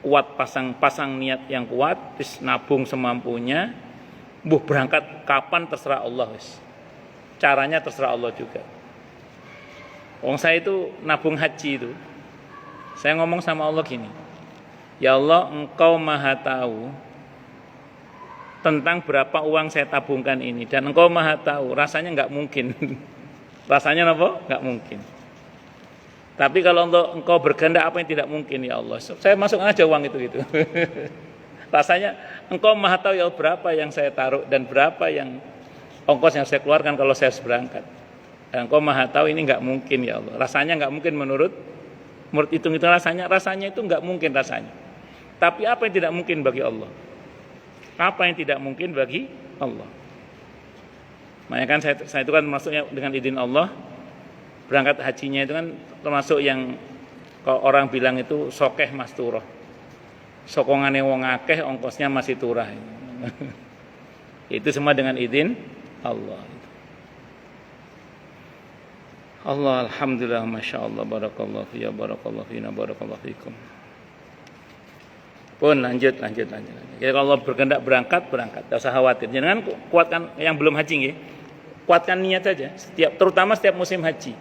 Kuat pasang niat yang kuat, terus nabung semampunya. Berangkat kapan terserah Allah. Caranya terserah Allah juga. Saya itu nabung haji itu, saya ngomong sama Allah gini, ya Allah Engkau maha tahu tentang berapa uang saya tabungkan ini, dan Engkau maha tahu rasanya nggak mungkin. Rasanya apa? Nggak mungkin. Tapi kalau Engkau berkehendak apa yang tidak mungkin ya Allah, saya masuk aja uang itu gitu. Rasanya Engkau maha tahu ya berapa yang saya taruh dan berapa yang ongkos yang saya keluarkan kalau saya harus berangkat. Dan Engkau maha tahu ini nggak mungkin ya Allah. Rasanya nggak mungkin menurut hitung-hitung rasanya itu nggak mungkin rasanya. Tapi apa yang tidak mungkin bagi Allah? Apa yang tidak mungkin bagi Allah? Makanya kan saya itu kan masuknya dengan izin Allah. Berangkat hajinya itu kan termasuk yang kalau orang bilang itu sokeh masturah. Sokongane wong akeh ongkosnya masih turah. Itu semua dengan izin Allah. Allah alhamdulillah masya Allah barakallahu fiya barakallahu fina barakallahu fikum. Pun lanjut. Jadi kalau Allah berkehendak berangkat, tidak usah khawatir. Jangan kuatkan yang belum haji nggih. Kuatkan niat saja. Terutama setiap musim haji.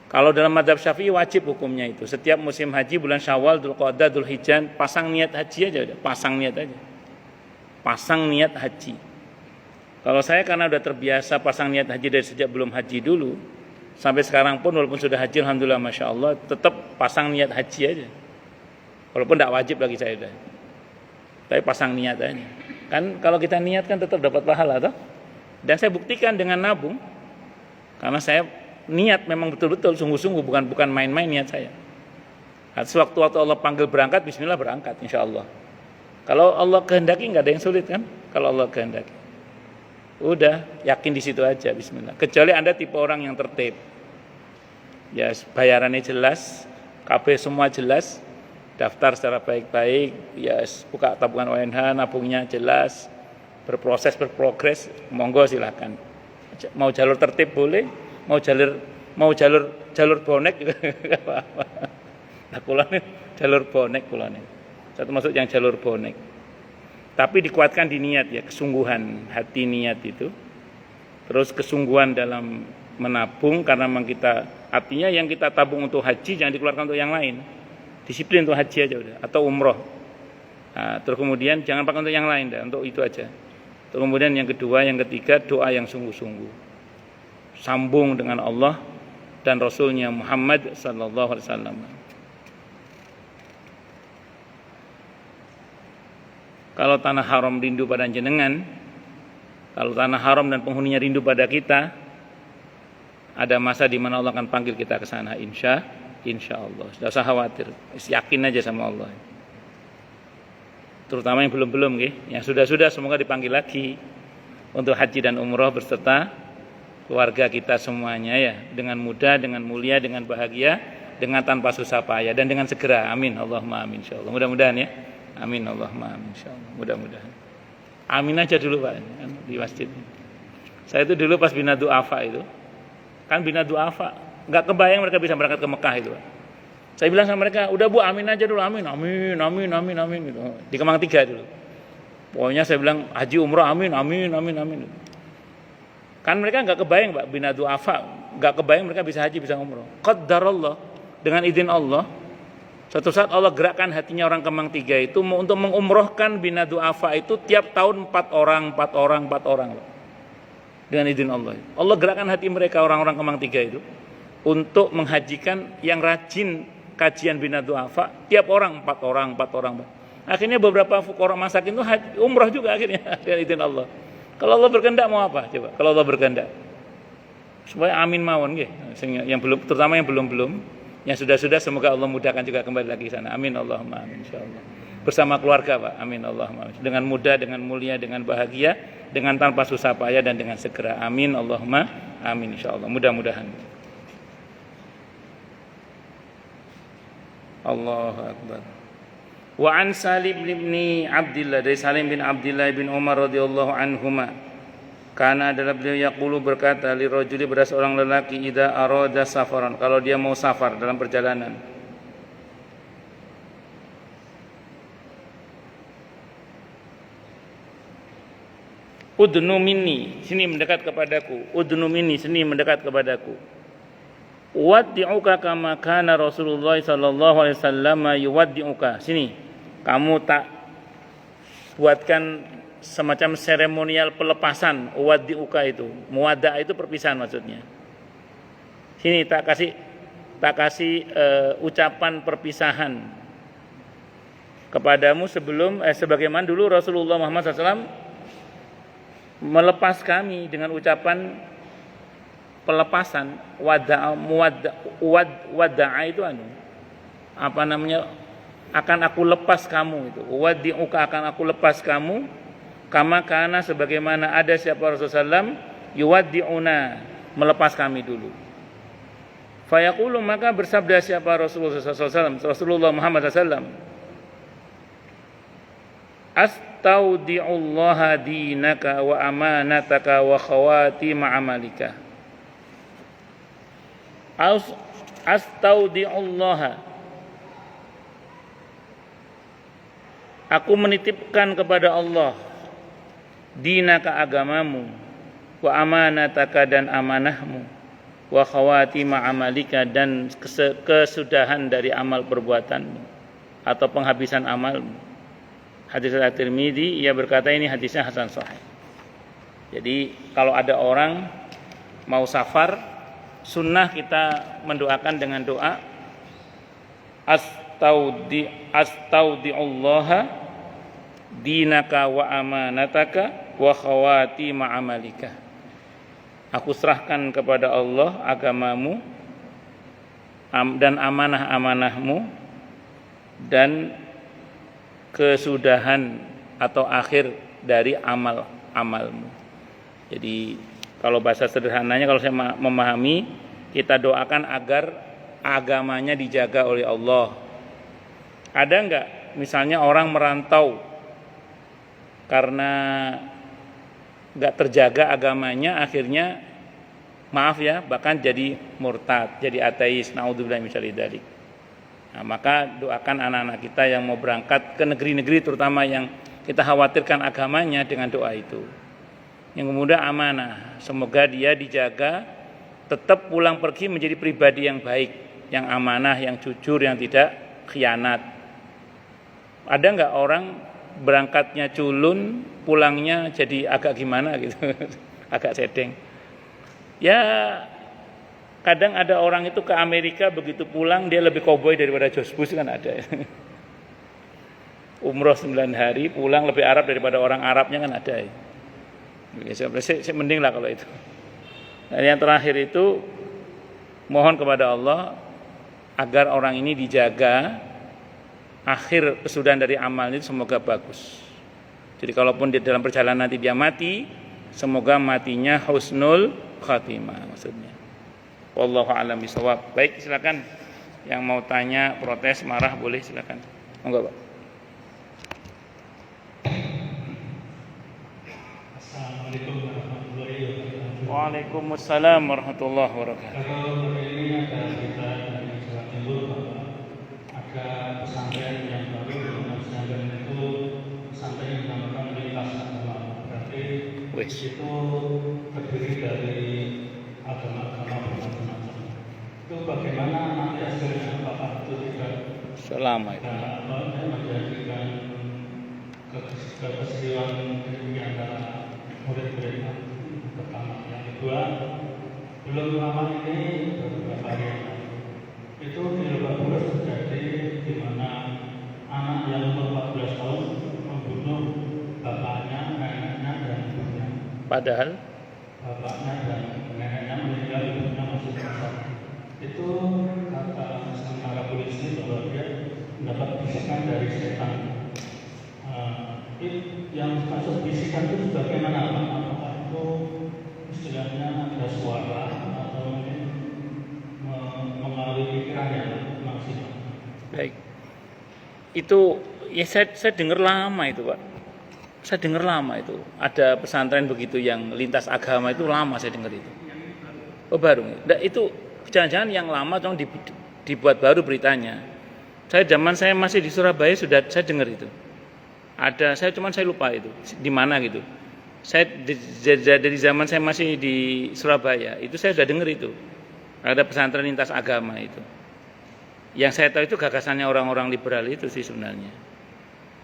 Kalau dalam mazhab Syafi'i wajib hukumnya itu. Setiap musim haji bulan Syawal, Dzulqa'dah, Dzulhijjah, pasang niat haji aja udah, pasang niat aja. Pasang niat haji. Kalau saya karena udah terbiasa pasang niat haji dari sejak belum haji dulu, sampai sekarang pun walaupun sudah haji alhamdulillah masya Allah tetap pasang niat haji aja. Walaupun tidak wajib lagi saya udah. Tapi pasang niat aja. Kan kalau kita niat kan tetap dapat pahala toh. Dan saya buktikan dengan nabung. Karena saya niat memang betul-betul sungguh-sungguh bukan main-main niat saya. Sewaktu-waktu Allah panggil berangkat, bismillah berangkat insya Allah. Kalau Allah kehendaki nggak ada yang sulit kan? Kalau Allah kehendaki. Udah yakin di situ aja bismillah. Kecuali Anda tipe orang yang tertib. Ya bayarannya jelas, KB semua jelas, daftar secara baik-baik, ya buka tabungan ONH, nabungnya jelas, berprogres, monggo silakan. Mau jalur tertib boleh, mau jalur bonek juga enggak apa-apa. Nah, kulane jalur bonek kulane. Saya termasuk yang jalur bonek. Tapi dikuatkan di niat ya, kesungguhan hati niat itu. Terus kesungguhan dalam menabung, karena memang kita, artinya yang kita tabung untuk haji jangan dikeluarkan untuk yang lain. Disiplin untuk haji aja udah, atau umroh. Nah, terus kemudian jangan pakai untuk yang lain dah, untuk itu aja. Terus kemudian yang kedua, yang ketiga, doa yang sungguh-sungguh. Sambung dengan Allah dan Rasulnya Muhammad sallallahu alaihi wasallam. Kalau tanah haram rindu pada jenengan, kalau tanah haram dan penghuninya rindu pada kita, ada masa di mana Allah akan panggil kita ke sana, insya Allah. Tidak usah khawatir, yakin aja sama Allah. Terutama yang belum, yang sudah semoga dipanggil lagi untuk haji dan umroh beserta keluarga kita semuanya ya, dengan mudah, dengan mulia, dengan bahagia, dengan tanpa susah payah dan dengan segera. Amin, Allahumma amin insyaallah. Mudah-mudahan ya. Amin, Allahumma amin insyaallah. Mudah-mudahan. Amin aja dulu Pak di masjid. Saya itu dulu pas bina du'afa itu, kan bina du'afa, nggak kebayang mereka bisa berangkat ke Mekah itu Pak. Saya bilang sama mereka, udah Bu, amin aja dulu, amin gitu. Di Kemang 3 dulu. Pokoknya saya bilang haji umrah amin. Kan mereka nggak kebayang Pak, bina du'afa, nggak kebayang mereka bisa haji bisa umrah. Qaddarallah, dengan izin Allah. Suatu saat Allah gerakkan hatinya orang Kemang 3 itu untuk mengumrohkan bina du'afa itu tiap tahun 4 orang. Dengan izin Allah. Allah gerakkan hati mereka orang-orang Kemang 3 itu untuk menghajikan yang rajin kajian bina du'afa, tiap orang 4 orang. Akhirnya beberapa fuqara masakin itu umroh juga akhirnya dengan izin Allah. Kalau Allah berkehendak mau apa? Coba. Kalau Allah berkehendak. Supaya amin mawon nggih. Yang belum, terutama yang belum. Yang sudah semoga Allah mudahkan juga kembali lagi ke sana. Amin Allahumma amin insyaallah. Bersama keluarga Pak. Amin Allahumma amin. Dengan mudah, dengan mulia, dengan bahagia, dengan tanpa susah payah dan dengan segera. Amin Allahumma amin insyaallah. Mudah-mudahan. Allahu akbar. Wa an Salim bin Abdullah, dari Salim bin Abdullah bin Umar radhiyallahu anhuma, karena adalah beliau yaqulu berkata li rajuli, pada seorang lelaki, idza arada safaran, kalau dia mau safar dalam perjalanan, udnu minni, sini mendekat kepadaku, udnu minni, sini mendekat kepadaku, waddi'uka kama kana Rasulullah sallallahu alaihi wasallam yuwaddi'uka, sini kamu tak buatkan semacam seremonial pelepasan. Waddi'uka itu, muwadda' itu perpisahan maksudnya. Sini tak kasih ucapan perpisahan kepadamu sebagaimana dulu Rasulullah Muhammad SAW melepas kami dengan ucapan pelepasan. Wadda'a itu akan aku lepas kamu itu. Waddi'uka, akan aku lepas kamu, kama kana, sebagaimana ada siapa Rasulullah SAW yuwaddi'una, melepas kami dulu. Fayaqulu, maka bersabda siapa Rasulullah Muhammad SAW, astaudi'ullaha dinaka wa amanataka wa khawatim amalika. Astaudi'ullaha, aku menitipkan kepada Allah, dinaka, agamamu, wa amanataka, dan amanahmu, wa khawatima amalika, dan kesudahan dari amal perbuatanmu atau penghabisan amalmu. Hadis At-Tirmidzi, ia berkata ini hadisnya hasan sahih. Jadi kalau ada orang mau safar, sunnah kita mendoakan dengan doa astaudi'ullaha dinaka wa amanataka wa khawatima amalika. Aku serahkan kepada Allah agamamu dan amanah-amanahmu dan kesudahan atau akhir dari amal-amalmu. Jadi kalau bahasa sederhananya, kalau saya memahami, kita doakan agar agamanya dijaga oleh Allah. Ada enggak misalnya orang merantau karena enggak terjaga agamanya, akhirnya maaf ya, bahkan jadi murtad, jadi ateis, naudzubillah min dzalik. Nah, maka doakan anak-anak kita yang mau berangkat ke negeri-negeri, terutama yang kita khawatirkan agamanya dengan doa itu. Yang kemudian amanah, semoga dia dijaga, tetap pulang pergi menjadi pribadi yang baik, yang amanah, yang jujur, yang tidak khianat. Ada nggak orang berangkatnya culun, pulangnya jadi agak gimana gitu, agak sedeng. Ya kadang ada orang itu ke Amerika, begitu pulang dia lebih koboi daripada George Bush kan ada. Umroh 9 hari, pulang lebih Arab daripada orang Arabnya kan ada. Saya mending lah kalau itu. Dan yang terakhir itu mohon kepada Allah agar orang ini dijaga, akhir kesudahan dari amal itu semoga bagus. Jadi kalaupun di dalam perjalanan nanti dia mati, semoga matinya husnul khatimah maksudnya. Wallahu a'lam bishawab. Baik, silakan yang mau tanya, protes, marah boleh silakan. Monggo, Pak. Assalamualaikum warahmatullahi wabarakatuh. Waalaikumsalam warahmatullahi wabarakatuh. Kalau ini ada berita dari Jawa Timur bahwa ada pesantren yang baru, pesantren itu pesantren yang dinamakan lintas agama. Berarti itu terdiri dari agama-agama bermacam-macam. Itu bagaimana nanti hasilnya, apakah itu tidak menjadikan kesesuaian di antara murid-muridnya? Pertama, yang kedua, belum lama ini beberapa hari yang lalu itu di Lebak Bulus terjadi di mana anak yang umur 14 tahun membunuh bapaknya, neneknya, dan ibunya. Padahal Bapaknya dan neneknya meninggal, ibunya masih besar. Itu kata sementara polisi bahwa dia mendapat bisikan dari setan. Yang kasus bisikan itu bagaimana, Pak? Apakah itu istilahnya ada suara atau mungkin mengalami pikiran yang maksimal? baik. Itu ya saya dengar lama itu, Pak. Saya dengar lama itu. Ada pesantren begitu yang lintas agama itu lama saya dengar itu. Oh baru. Nah, itu jangan-jangan yang lama dong dibuat baru beritanya. Zaman saya masih di Surabaya sudah saya dengar itu. Ada, saya lupa itu di mana gitu. Saya dari zaman saya masih di Surabaya itu saya sudah dengar itu. Ada pesantren lintas agama itu. Yang saya tahu itu gagasannya orang-orang liberal itu sih sebenarnya.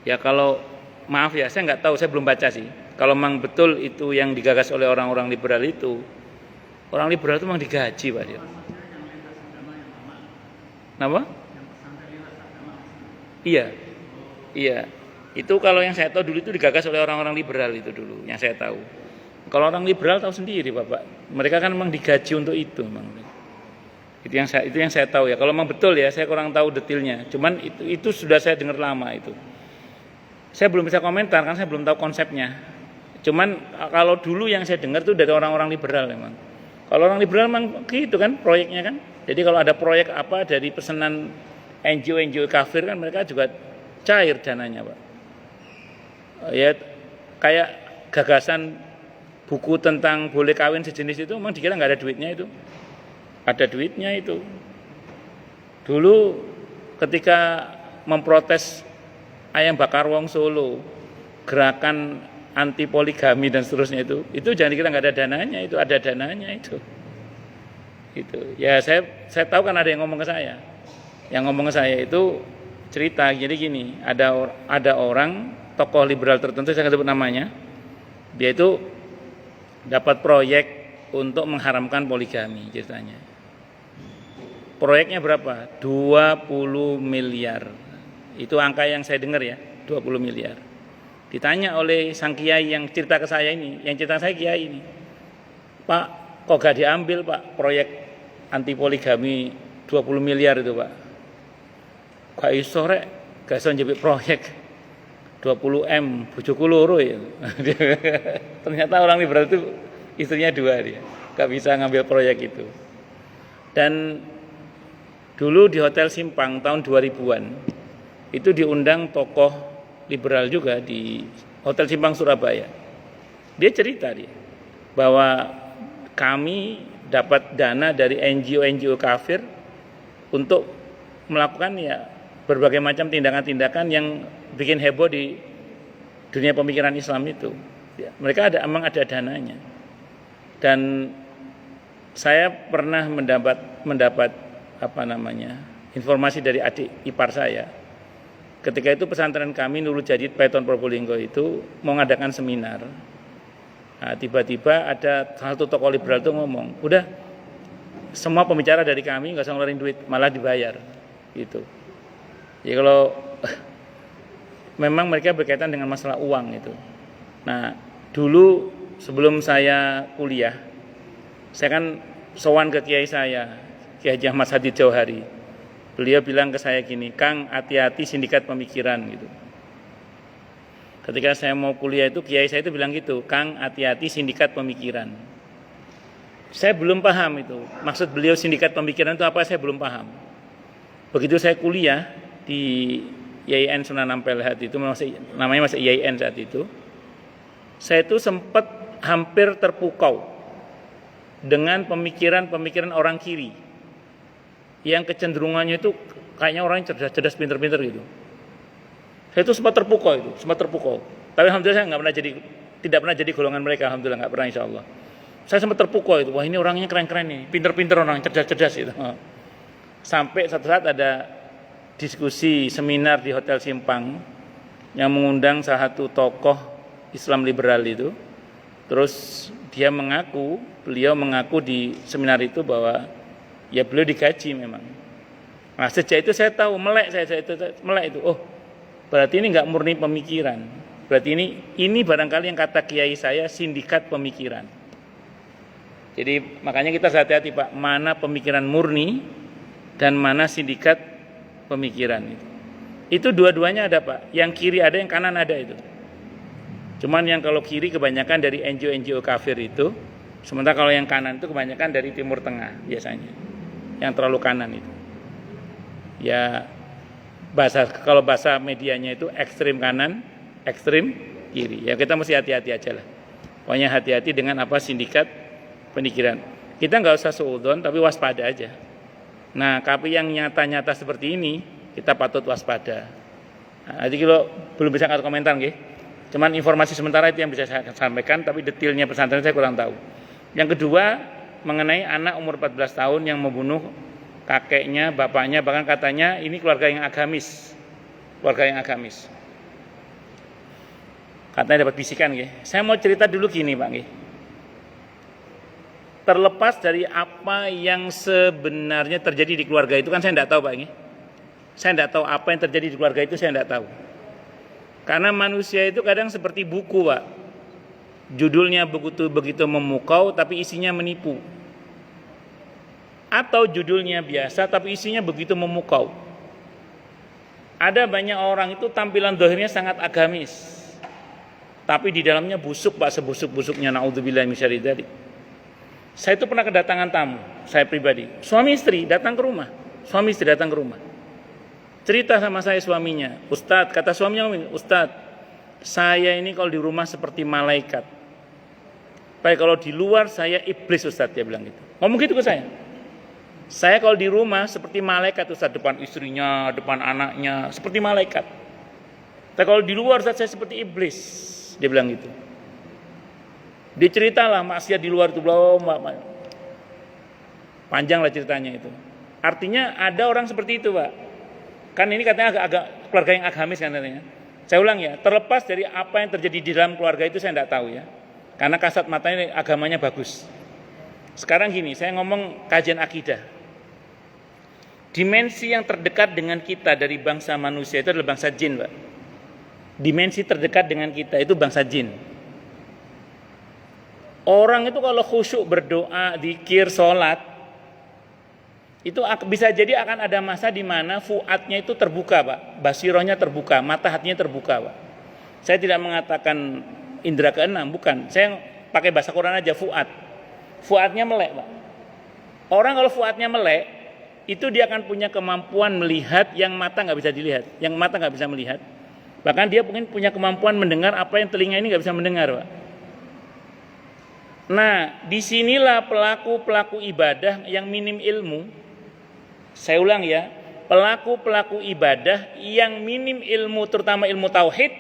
Ya kalau maaf ya saya nggak tahu, saya belum baca sih. Kalau memang betul itu yang digagas oleh orang-orang liberal itu, orang liberal itu memang digaji Pak dia. Kenapa? Iya. Itu kalau yang saya tahu dulu itu digagas oleh orang-orang liberal itu dulu, yang saya tahu. Kalau orang liberal tahu sendiri Bapak, mereka kan memang digaji untuk itu memang. Itu yang saya tahu ya. Kalau memang betul ya, saya kurang tahu detailnya. Cuman itu sudah saya dengar lama itu. Saya belum bisa komentar kan saya belum tahu konsepnya. Cuman kalau dulu yang saya dengar itu dari orang-orang liberal memang. Kalau orang liberal memang gitu kan proyeknya kan. Jadi kalau ada proyek apa dari pesanan NGO kafir kan mereka juga cair dananya Pak. Ya kayak gagasan buku tentang boleh kawin sejenis itu memang dikira nggak ada duitnya itu. Ada duitnya itu. Dulu ketika memprotes ayam bakar wong Solo, gerakan anti poligami dan seterusnya itu jangan dikira nggak ada dananya, itu ada dananya itu. Itu. Ya saya tahu kan ada yang ngomong ke saya. Yang ngomong ke saya itu cerita jadi gini, ada orang tokoh liberal tertentu, saya nggak sebut namanya, dia itu dapat proyek untuk mengharamkan poligami ceritanya. Proyeknya berapa? 20 miliar. Itu angka yang saya dengar ya, 20 miliar. Ditanya oleh sang kiai yang cerita ke saya ini, yang cerita saya kiai ini, Pak, kok gak diambil Pak proyek anti poligami 20 miliar itu Pak? Gak iso rek, gak iso njepit proyek 20M, bojoku loro ya. Ternyata orang liberal itu istrinya 2 dia. Gak bisa ngambil proyek itu. Dan dulu di Hotel Simpang tahun 2000-an itu diundang tokoh liberal juga di Hotel Simpang Surabaya. Dia cerita bahwa kami dapat dana dari NGO kafir untuk melakukan ya berbagai macam tindakan-tindakan yang bikin heboh di dunia pemikiran Islam itu. Ya, mereka emang ada dananya. Dan saya pernah mendapat informasi dari adik ipar saya. Ketika itu pesantren kami Nurul Jadid Paiton Probolinggo itu mau ngadakan seminar. Nah, tiba-tiba ada satu tokoh liberal itu ngomong, udah semua pembicara dari kami nggak usah ngeluarin duit, malah dibayar, gitu. Ya kalau memang mereka berkaitan dengan masalah uang itu. Nah, dulu sebelum saya kuliah, saya kan sowan ke kiai saya, Kiai Haji Ahmad Sadid Jauhari. Beliau bilang ke saya gini, Kang, hati-hati sindikat pemikiran gitu. Ketika saya mau kuliah itu, kiai saya itu bilang gitu, Kang, hati-hati sindikat pemikiran. Saya belum paham itu, maksud beliau sindikat pemikiran itu apa, saya belum paham. Begitu saya kuliah di IAIN Sunan Ampel itu, namanya masih IAIN saat itu, saya itu sempat hampir terpukau dengan pemikiran-pemikiran orang kiri yang kecenderungannya itu kayaknya orang cerdas-cerdas, pinter-pinter gitu. Saya itu sempat terpukau. Tapi alhamdulillah saya tidak pernah jadi golongan mereka, alhamdulillah nggak pernah, insyaallah. Saya sempat terpukau itu, wah ini orangnya keren-keren nih, pinter-pinter orang, cerdas-cerdas itu. Sampai satu saat ada diskusi seminar di Hotel Simpang yang mengundang salah satu tokoh Islam liberal itu. Terus beliau mengaku di seminar itu bahwa ya beliau digaji memang. Nah, sejak itu saya tahu, melek itu. Oh, berarti ini enggak murni pemikiran. Berarti ini barangkali yang kata kiai saya sindikat pemikiran. Jadi makanya kita hati-hati Pak, mana pemikiran murni dan mana sindikat pemikiran itu. Itu dua-duanya ada Pak. Yang kiri ada, yang kanan ada itu. Cuman yang kalau kiri kebanyakan dari NGO kafir itu, sementara kalau yang kanan itu kebanyakan dari Timur Tengah biasanya. Yang terlalu kanan itu. Ya kalau bahasa medianya itu ekstrim kanan, ekstrim kiri. Ya kita mesti hati-hati aja lah. Pokoknya hati-hati dengan sindikat pemikiran. Kita nggak usah suudzon tapi waspada aja. Nah, tapi yang nyata-nyata seperti ini kita patut waspada. Nah, jadi kalau belum bisa ngasih komentar nggih. Cuman informasi sementara itu yang bisa saya sampaikan, tapi detailnya pesantren saya kurang tahu. Yang kedua, mengenai anak umur 14 tahun yang membunuh kakeknya, bapaknya, bahkan katanya ini keluarga yang agamis. Katanya dapat bisikan nggih. Saya mau cerita dulu gini, Pak nggih. Terlepas dari apa yang sebenarnya terjadi di keluarga itu kan saya enggak tahu, Pak nggih. Saya enggak tahu apa yang terjadi di keluarga itu, saya enggak tahu. Karena manusia itu kadang seperti buku, Pak. Judulnya begitu memukau tapi isinya menipu. Atau judulnya biasa tapi isinya begitu memukau. Ada banyak orang itu tampilan zahirnya sangat agamis. Tapi di dalamnya busuk, Pak, sebusuk-busuknya, naudzubillah min syarri dzalik. Saya itu pernah kedatangan tamu, saya pribadi. Suami istri datang ke rumah. Cerita sama saya suaminya, Ustadz, kata suaminya, Ustadz, saya ini kalau di rumah seperti malaikat. Baik kalau di luar saya iblis, Ustadz, dia bilang gitu. Ngomong gitu ke saya. Saya kalau di rumah seperti malaikat, Ustadz, depan istrinya, depan anaknya, seperti malaikat. Tapi kalau di luar Ustadz, saya seperti iblis, dia bilang gitu. Dia ceritalah maksiat di luar itu, panjang lah ceritanya itu. Artinya ada orang seperti itu, Pak. Kan ini katanya agak keluarga yang agamis kan katanya. Saya ulang ya, terlepas dari apa yang terjadi di dalam keluarga itu saya tidak tahu ya. Karena kasat matanya agamanya bagus. Sekarang gini, saya ngomong kajian akidah. Dimensi yang terdekat dengan kita dari bangsa manusia itu adalah bangsa jin, Pak. Dimensi terdekat dengan kita itu bangsa jin. Orang itu kalau khusyuk berdoa, zikir, sholat, itu bisa jadi akan ada masa di mana fuadnya itu terbuka, Pak. Basirohnya terbuka, mata hatinya terbuka, Pak. Saya tidak mengatakan indera keenam, bukan. Saya pakai bahasa Quran aja, fuad. Fuadnya melek, Pak. Orang kalau fuadnya melek, itu dia akan punya kemampuan melihat yang mata nggak bisa dilihat, yang mata nggak bisa melihat. Bahkan dia mungkin punya kemampuan mendengar apa yang telinga ini nggak bisa mendengar, Pak. Nah, disinilah pelaku ibadah yang minim ilmu. Saya ulang ya, pelaku ibadah yang minim ilmu, terutama ilmu tauhid,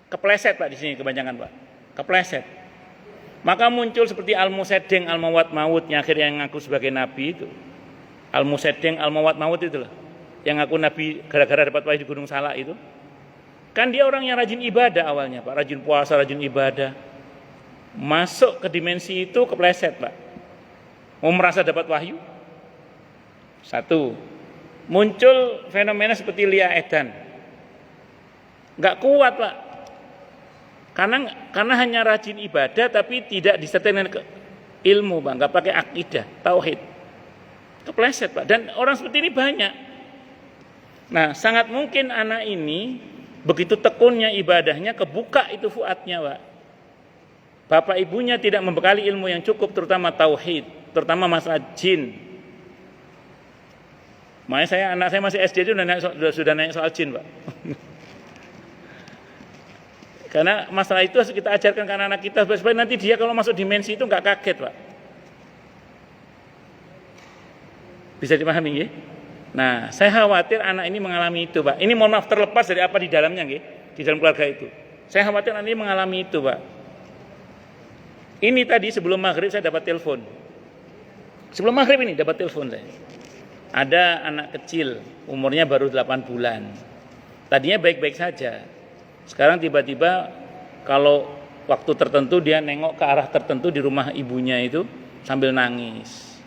Kepleset Pak di sini kebanyakan Pak. Kepleset. Maka muncul seperti Al-Musadding, Al-Mawat Maut yang akhirnya ngaku sebagai nabi itu. Al-Musadding, Al-Mawat Maut itu loh. Yang ngaku nabi gara-gara dapat wahyu di Gunung Salak itu. Kan dia orang yang rajin ibadah awalnya Pak, rajin puasa, rajin ibadah. Masuk ke dimensi itu kepleset Pak. Mau merasa dapat wahyu? Satu. Muncul fenomena seperti Lia Edan. Enggak kuat Pak. Karena hanya rajin ibadah tapi tidak disertai dengan ilmu Pak, enggak pakai akidah, tauhid. Kepleset Pak. Dan orang seperti ini banyak. Nah, sangat mungkin anak ini begitu tekunnya ibadahnya kebuka itu fuadnya Pak. Bapak ibunya tidak membekali ilmu yang cukup terutama tauhid, terutama masalah jin. Makanya anak saya masih SD itu sudah naik soal jin Pak. Karena masalah itu harus kita ajarkan ke anak kita supaya nanti dia kalau masuk dimensi itu nggak kaget Pak. Bisa dipahami nggih? Nah, saya khawatir anak ini mengalami itu Pak. Ini mohon maaf terlepas dari apa di dalamnya nggih, di dalam keluarga itu. Saya khawatir anak ini mengalami itu Pak. Ini tadi sebelum maghrib saya dapat telepon. Sebelum maghrib ini dapat telepon saya. Ada anak kecil, umurnya baru 8 bulan. Tadinya baik-baik saja. Sekarang tiba-tiba kalau waktu tertentu dia nengok ke arah tertentu di rumah ibunya itu sambil nangis.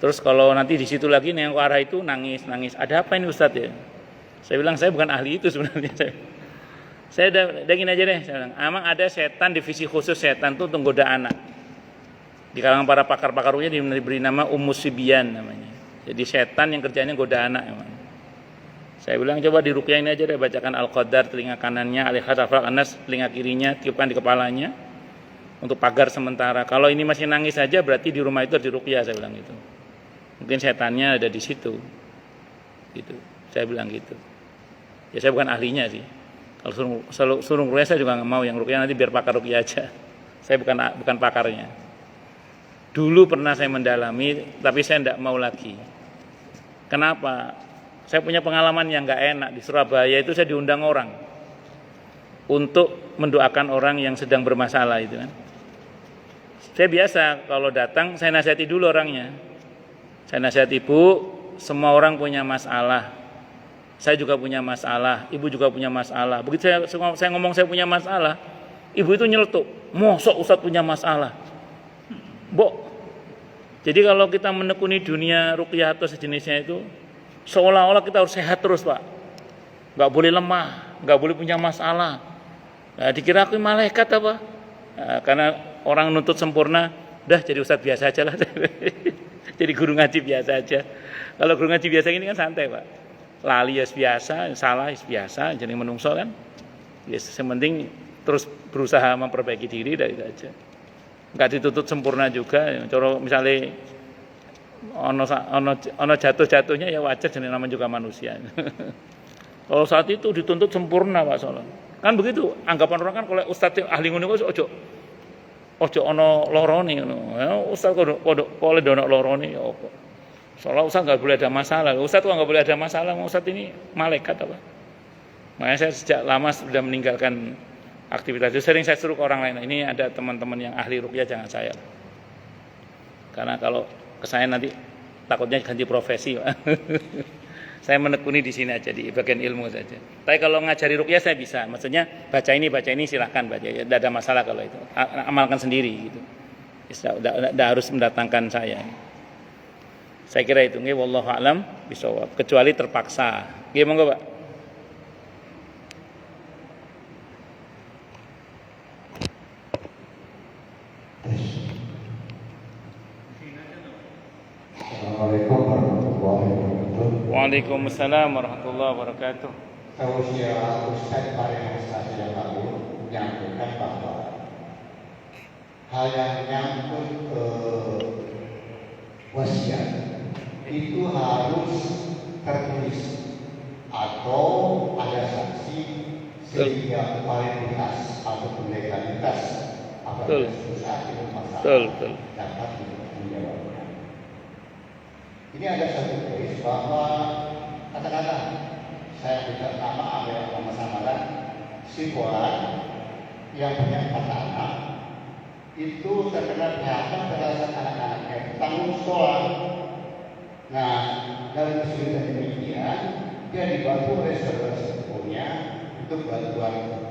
Terus kalau nanti di situ lagi nengok ke arah itu nangis. Ada apa ini Ustadz ya? Saya bilang saya bukan ahli itu sebenarnya. Saya udah gini aja deh. Saya bilang, emang ada setan, divisi khusus setan itu untuk goda anak. Di kalangan para pakar-pakarnya diberi nama Ummus Sibyan namanya. Jadi setan yang kerjanya goda anak emang. Saya bilang coba diruqyah ini aja deh, bacakan Al-Qadar telinga kanannya, Al-Ikhlas, Al-Anas telinga kirinya, tiupkan di kepalanya untuk pagar sementara. Kalau ini masih nangis saja berarti di rumah itu harus diruqyah, saya bilang gitu. Mungkin setannya ada di situ. Gitu. Saya bilang gitu. Ya saya bukan ahlinya sih. Kalau suruh ruqyah saya juga nggak mau, yang ruqyah nanti biar pakar ruqyah aja. Saya bukan pakarnya. Dulu pernah saya mendalami, tapi saya tidak mau lagi. Kenapa? Saya punya pengalaman yang nggak enak di Surabaya itu saya diundang orang untuk mendoakan orang yang sedang bermasalah itu kan. Saya biasa kalau datang saya nasihati dulu orangnya. Saya nasihati, Bu, semua orang punya masalah. Saya juga punya masalah, ibu juga punya masalah. Begitu saya ngomong saya punya masalah, ibu itu nyeletuk, mosok Ustadz punya masalah. Bok. Jadi kalau kita menekuni dunia ruqyah atau sejenisnya itu, seolah-olah kita harus sehat terus Pak. Gak boleh lemah, gak boleh punya masalah. Nah, dikira aku malaikat apa? Nah, karena orang nuntut sempurna, dah jadi Ustadz biasa aja lah. Jadi guru ngaji biasa aja. Kalau guru ngaji biasa ini kan santai Pak. Lali ya biasa, salah ya biasa, jadi menungso kan. Ya sementing terus berusaha memperbaiki diri dari itu aja. Enggak dituntut sempurna juga. Coro misalnya ono jatuh-jatuhnya ya wajar, jadi namanya juga manusia. Kalau saat itu dituntut sempurna Pak Solon. Kan begitu, anggapan orang kan kalau ustadz ahli ngono ojo ono lorone ngono. Ya ustadz kok oleh dono lorone ya apa. Soalnya ustadz nggak boleh ada masalah. Ustadz kok nggak boleh ada masalah? Ustadz ini malaikat apa? Makanya saya sejak lama sudah meninggalkan aktivitas itu. Sering saya suruh ke orang lain. Ini ada teman-teman yang ahli ruqyah, jangan saya. Karena kalau ke saya nanti takutnya ganti profesi. Saya menekuni di sini aja di bagian ilmu saja. Tapi kalau ngajari ruqyah saya bisa. Maksudnya baca ini silahkan baca. Tidak ada masalah kalau itu. Amalkan sendiri gitu. Tidak harus mendatangkan saya. Saya kira itu nggih, wallahu a'lam bishawab, kecuali terpaksa. Nggih monggo Pak. Assalamualaikum warahmatullahi wabarakatuh. Waalaikumsalam warahmatullahi wabarakatuh. Tausiah Ustaz pada masa yang lalu menyampaikan bahwa hal yang menyangkut wasiat itu harus tertulis atau ada saksi sehingga validitas atau legalitas apabila susah itu masalah dapat dijawabkan. Ini ada satu case bahwa katakanlah saya tidak nama ambil sama samaran si Fuad yang punya 4 anak itu terkena PHK terhadap anak-anaknya tanggung sekolah. Nah, dalam kesulitan demikian dia dibantu oleh saudara sepupunya untuk bantuan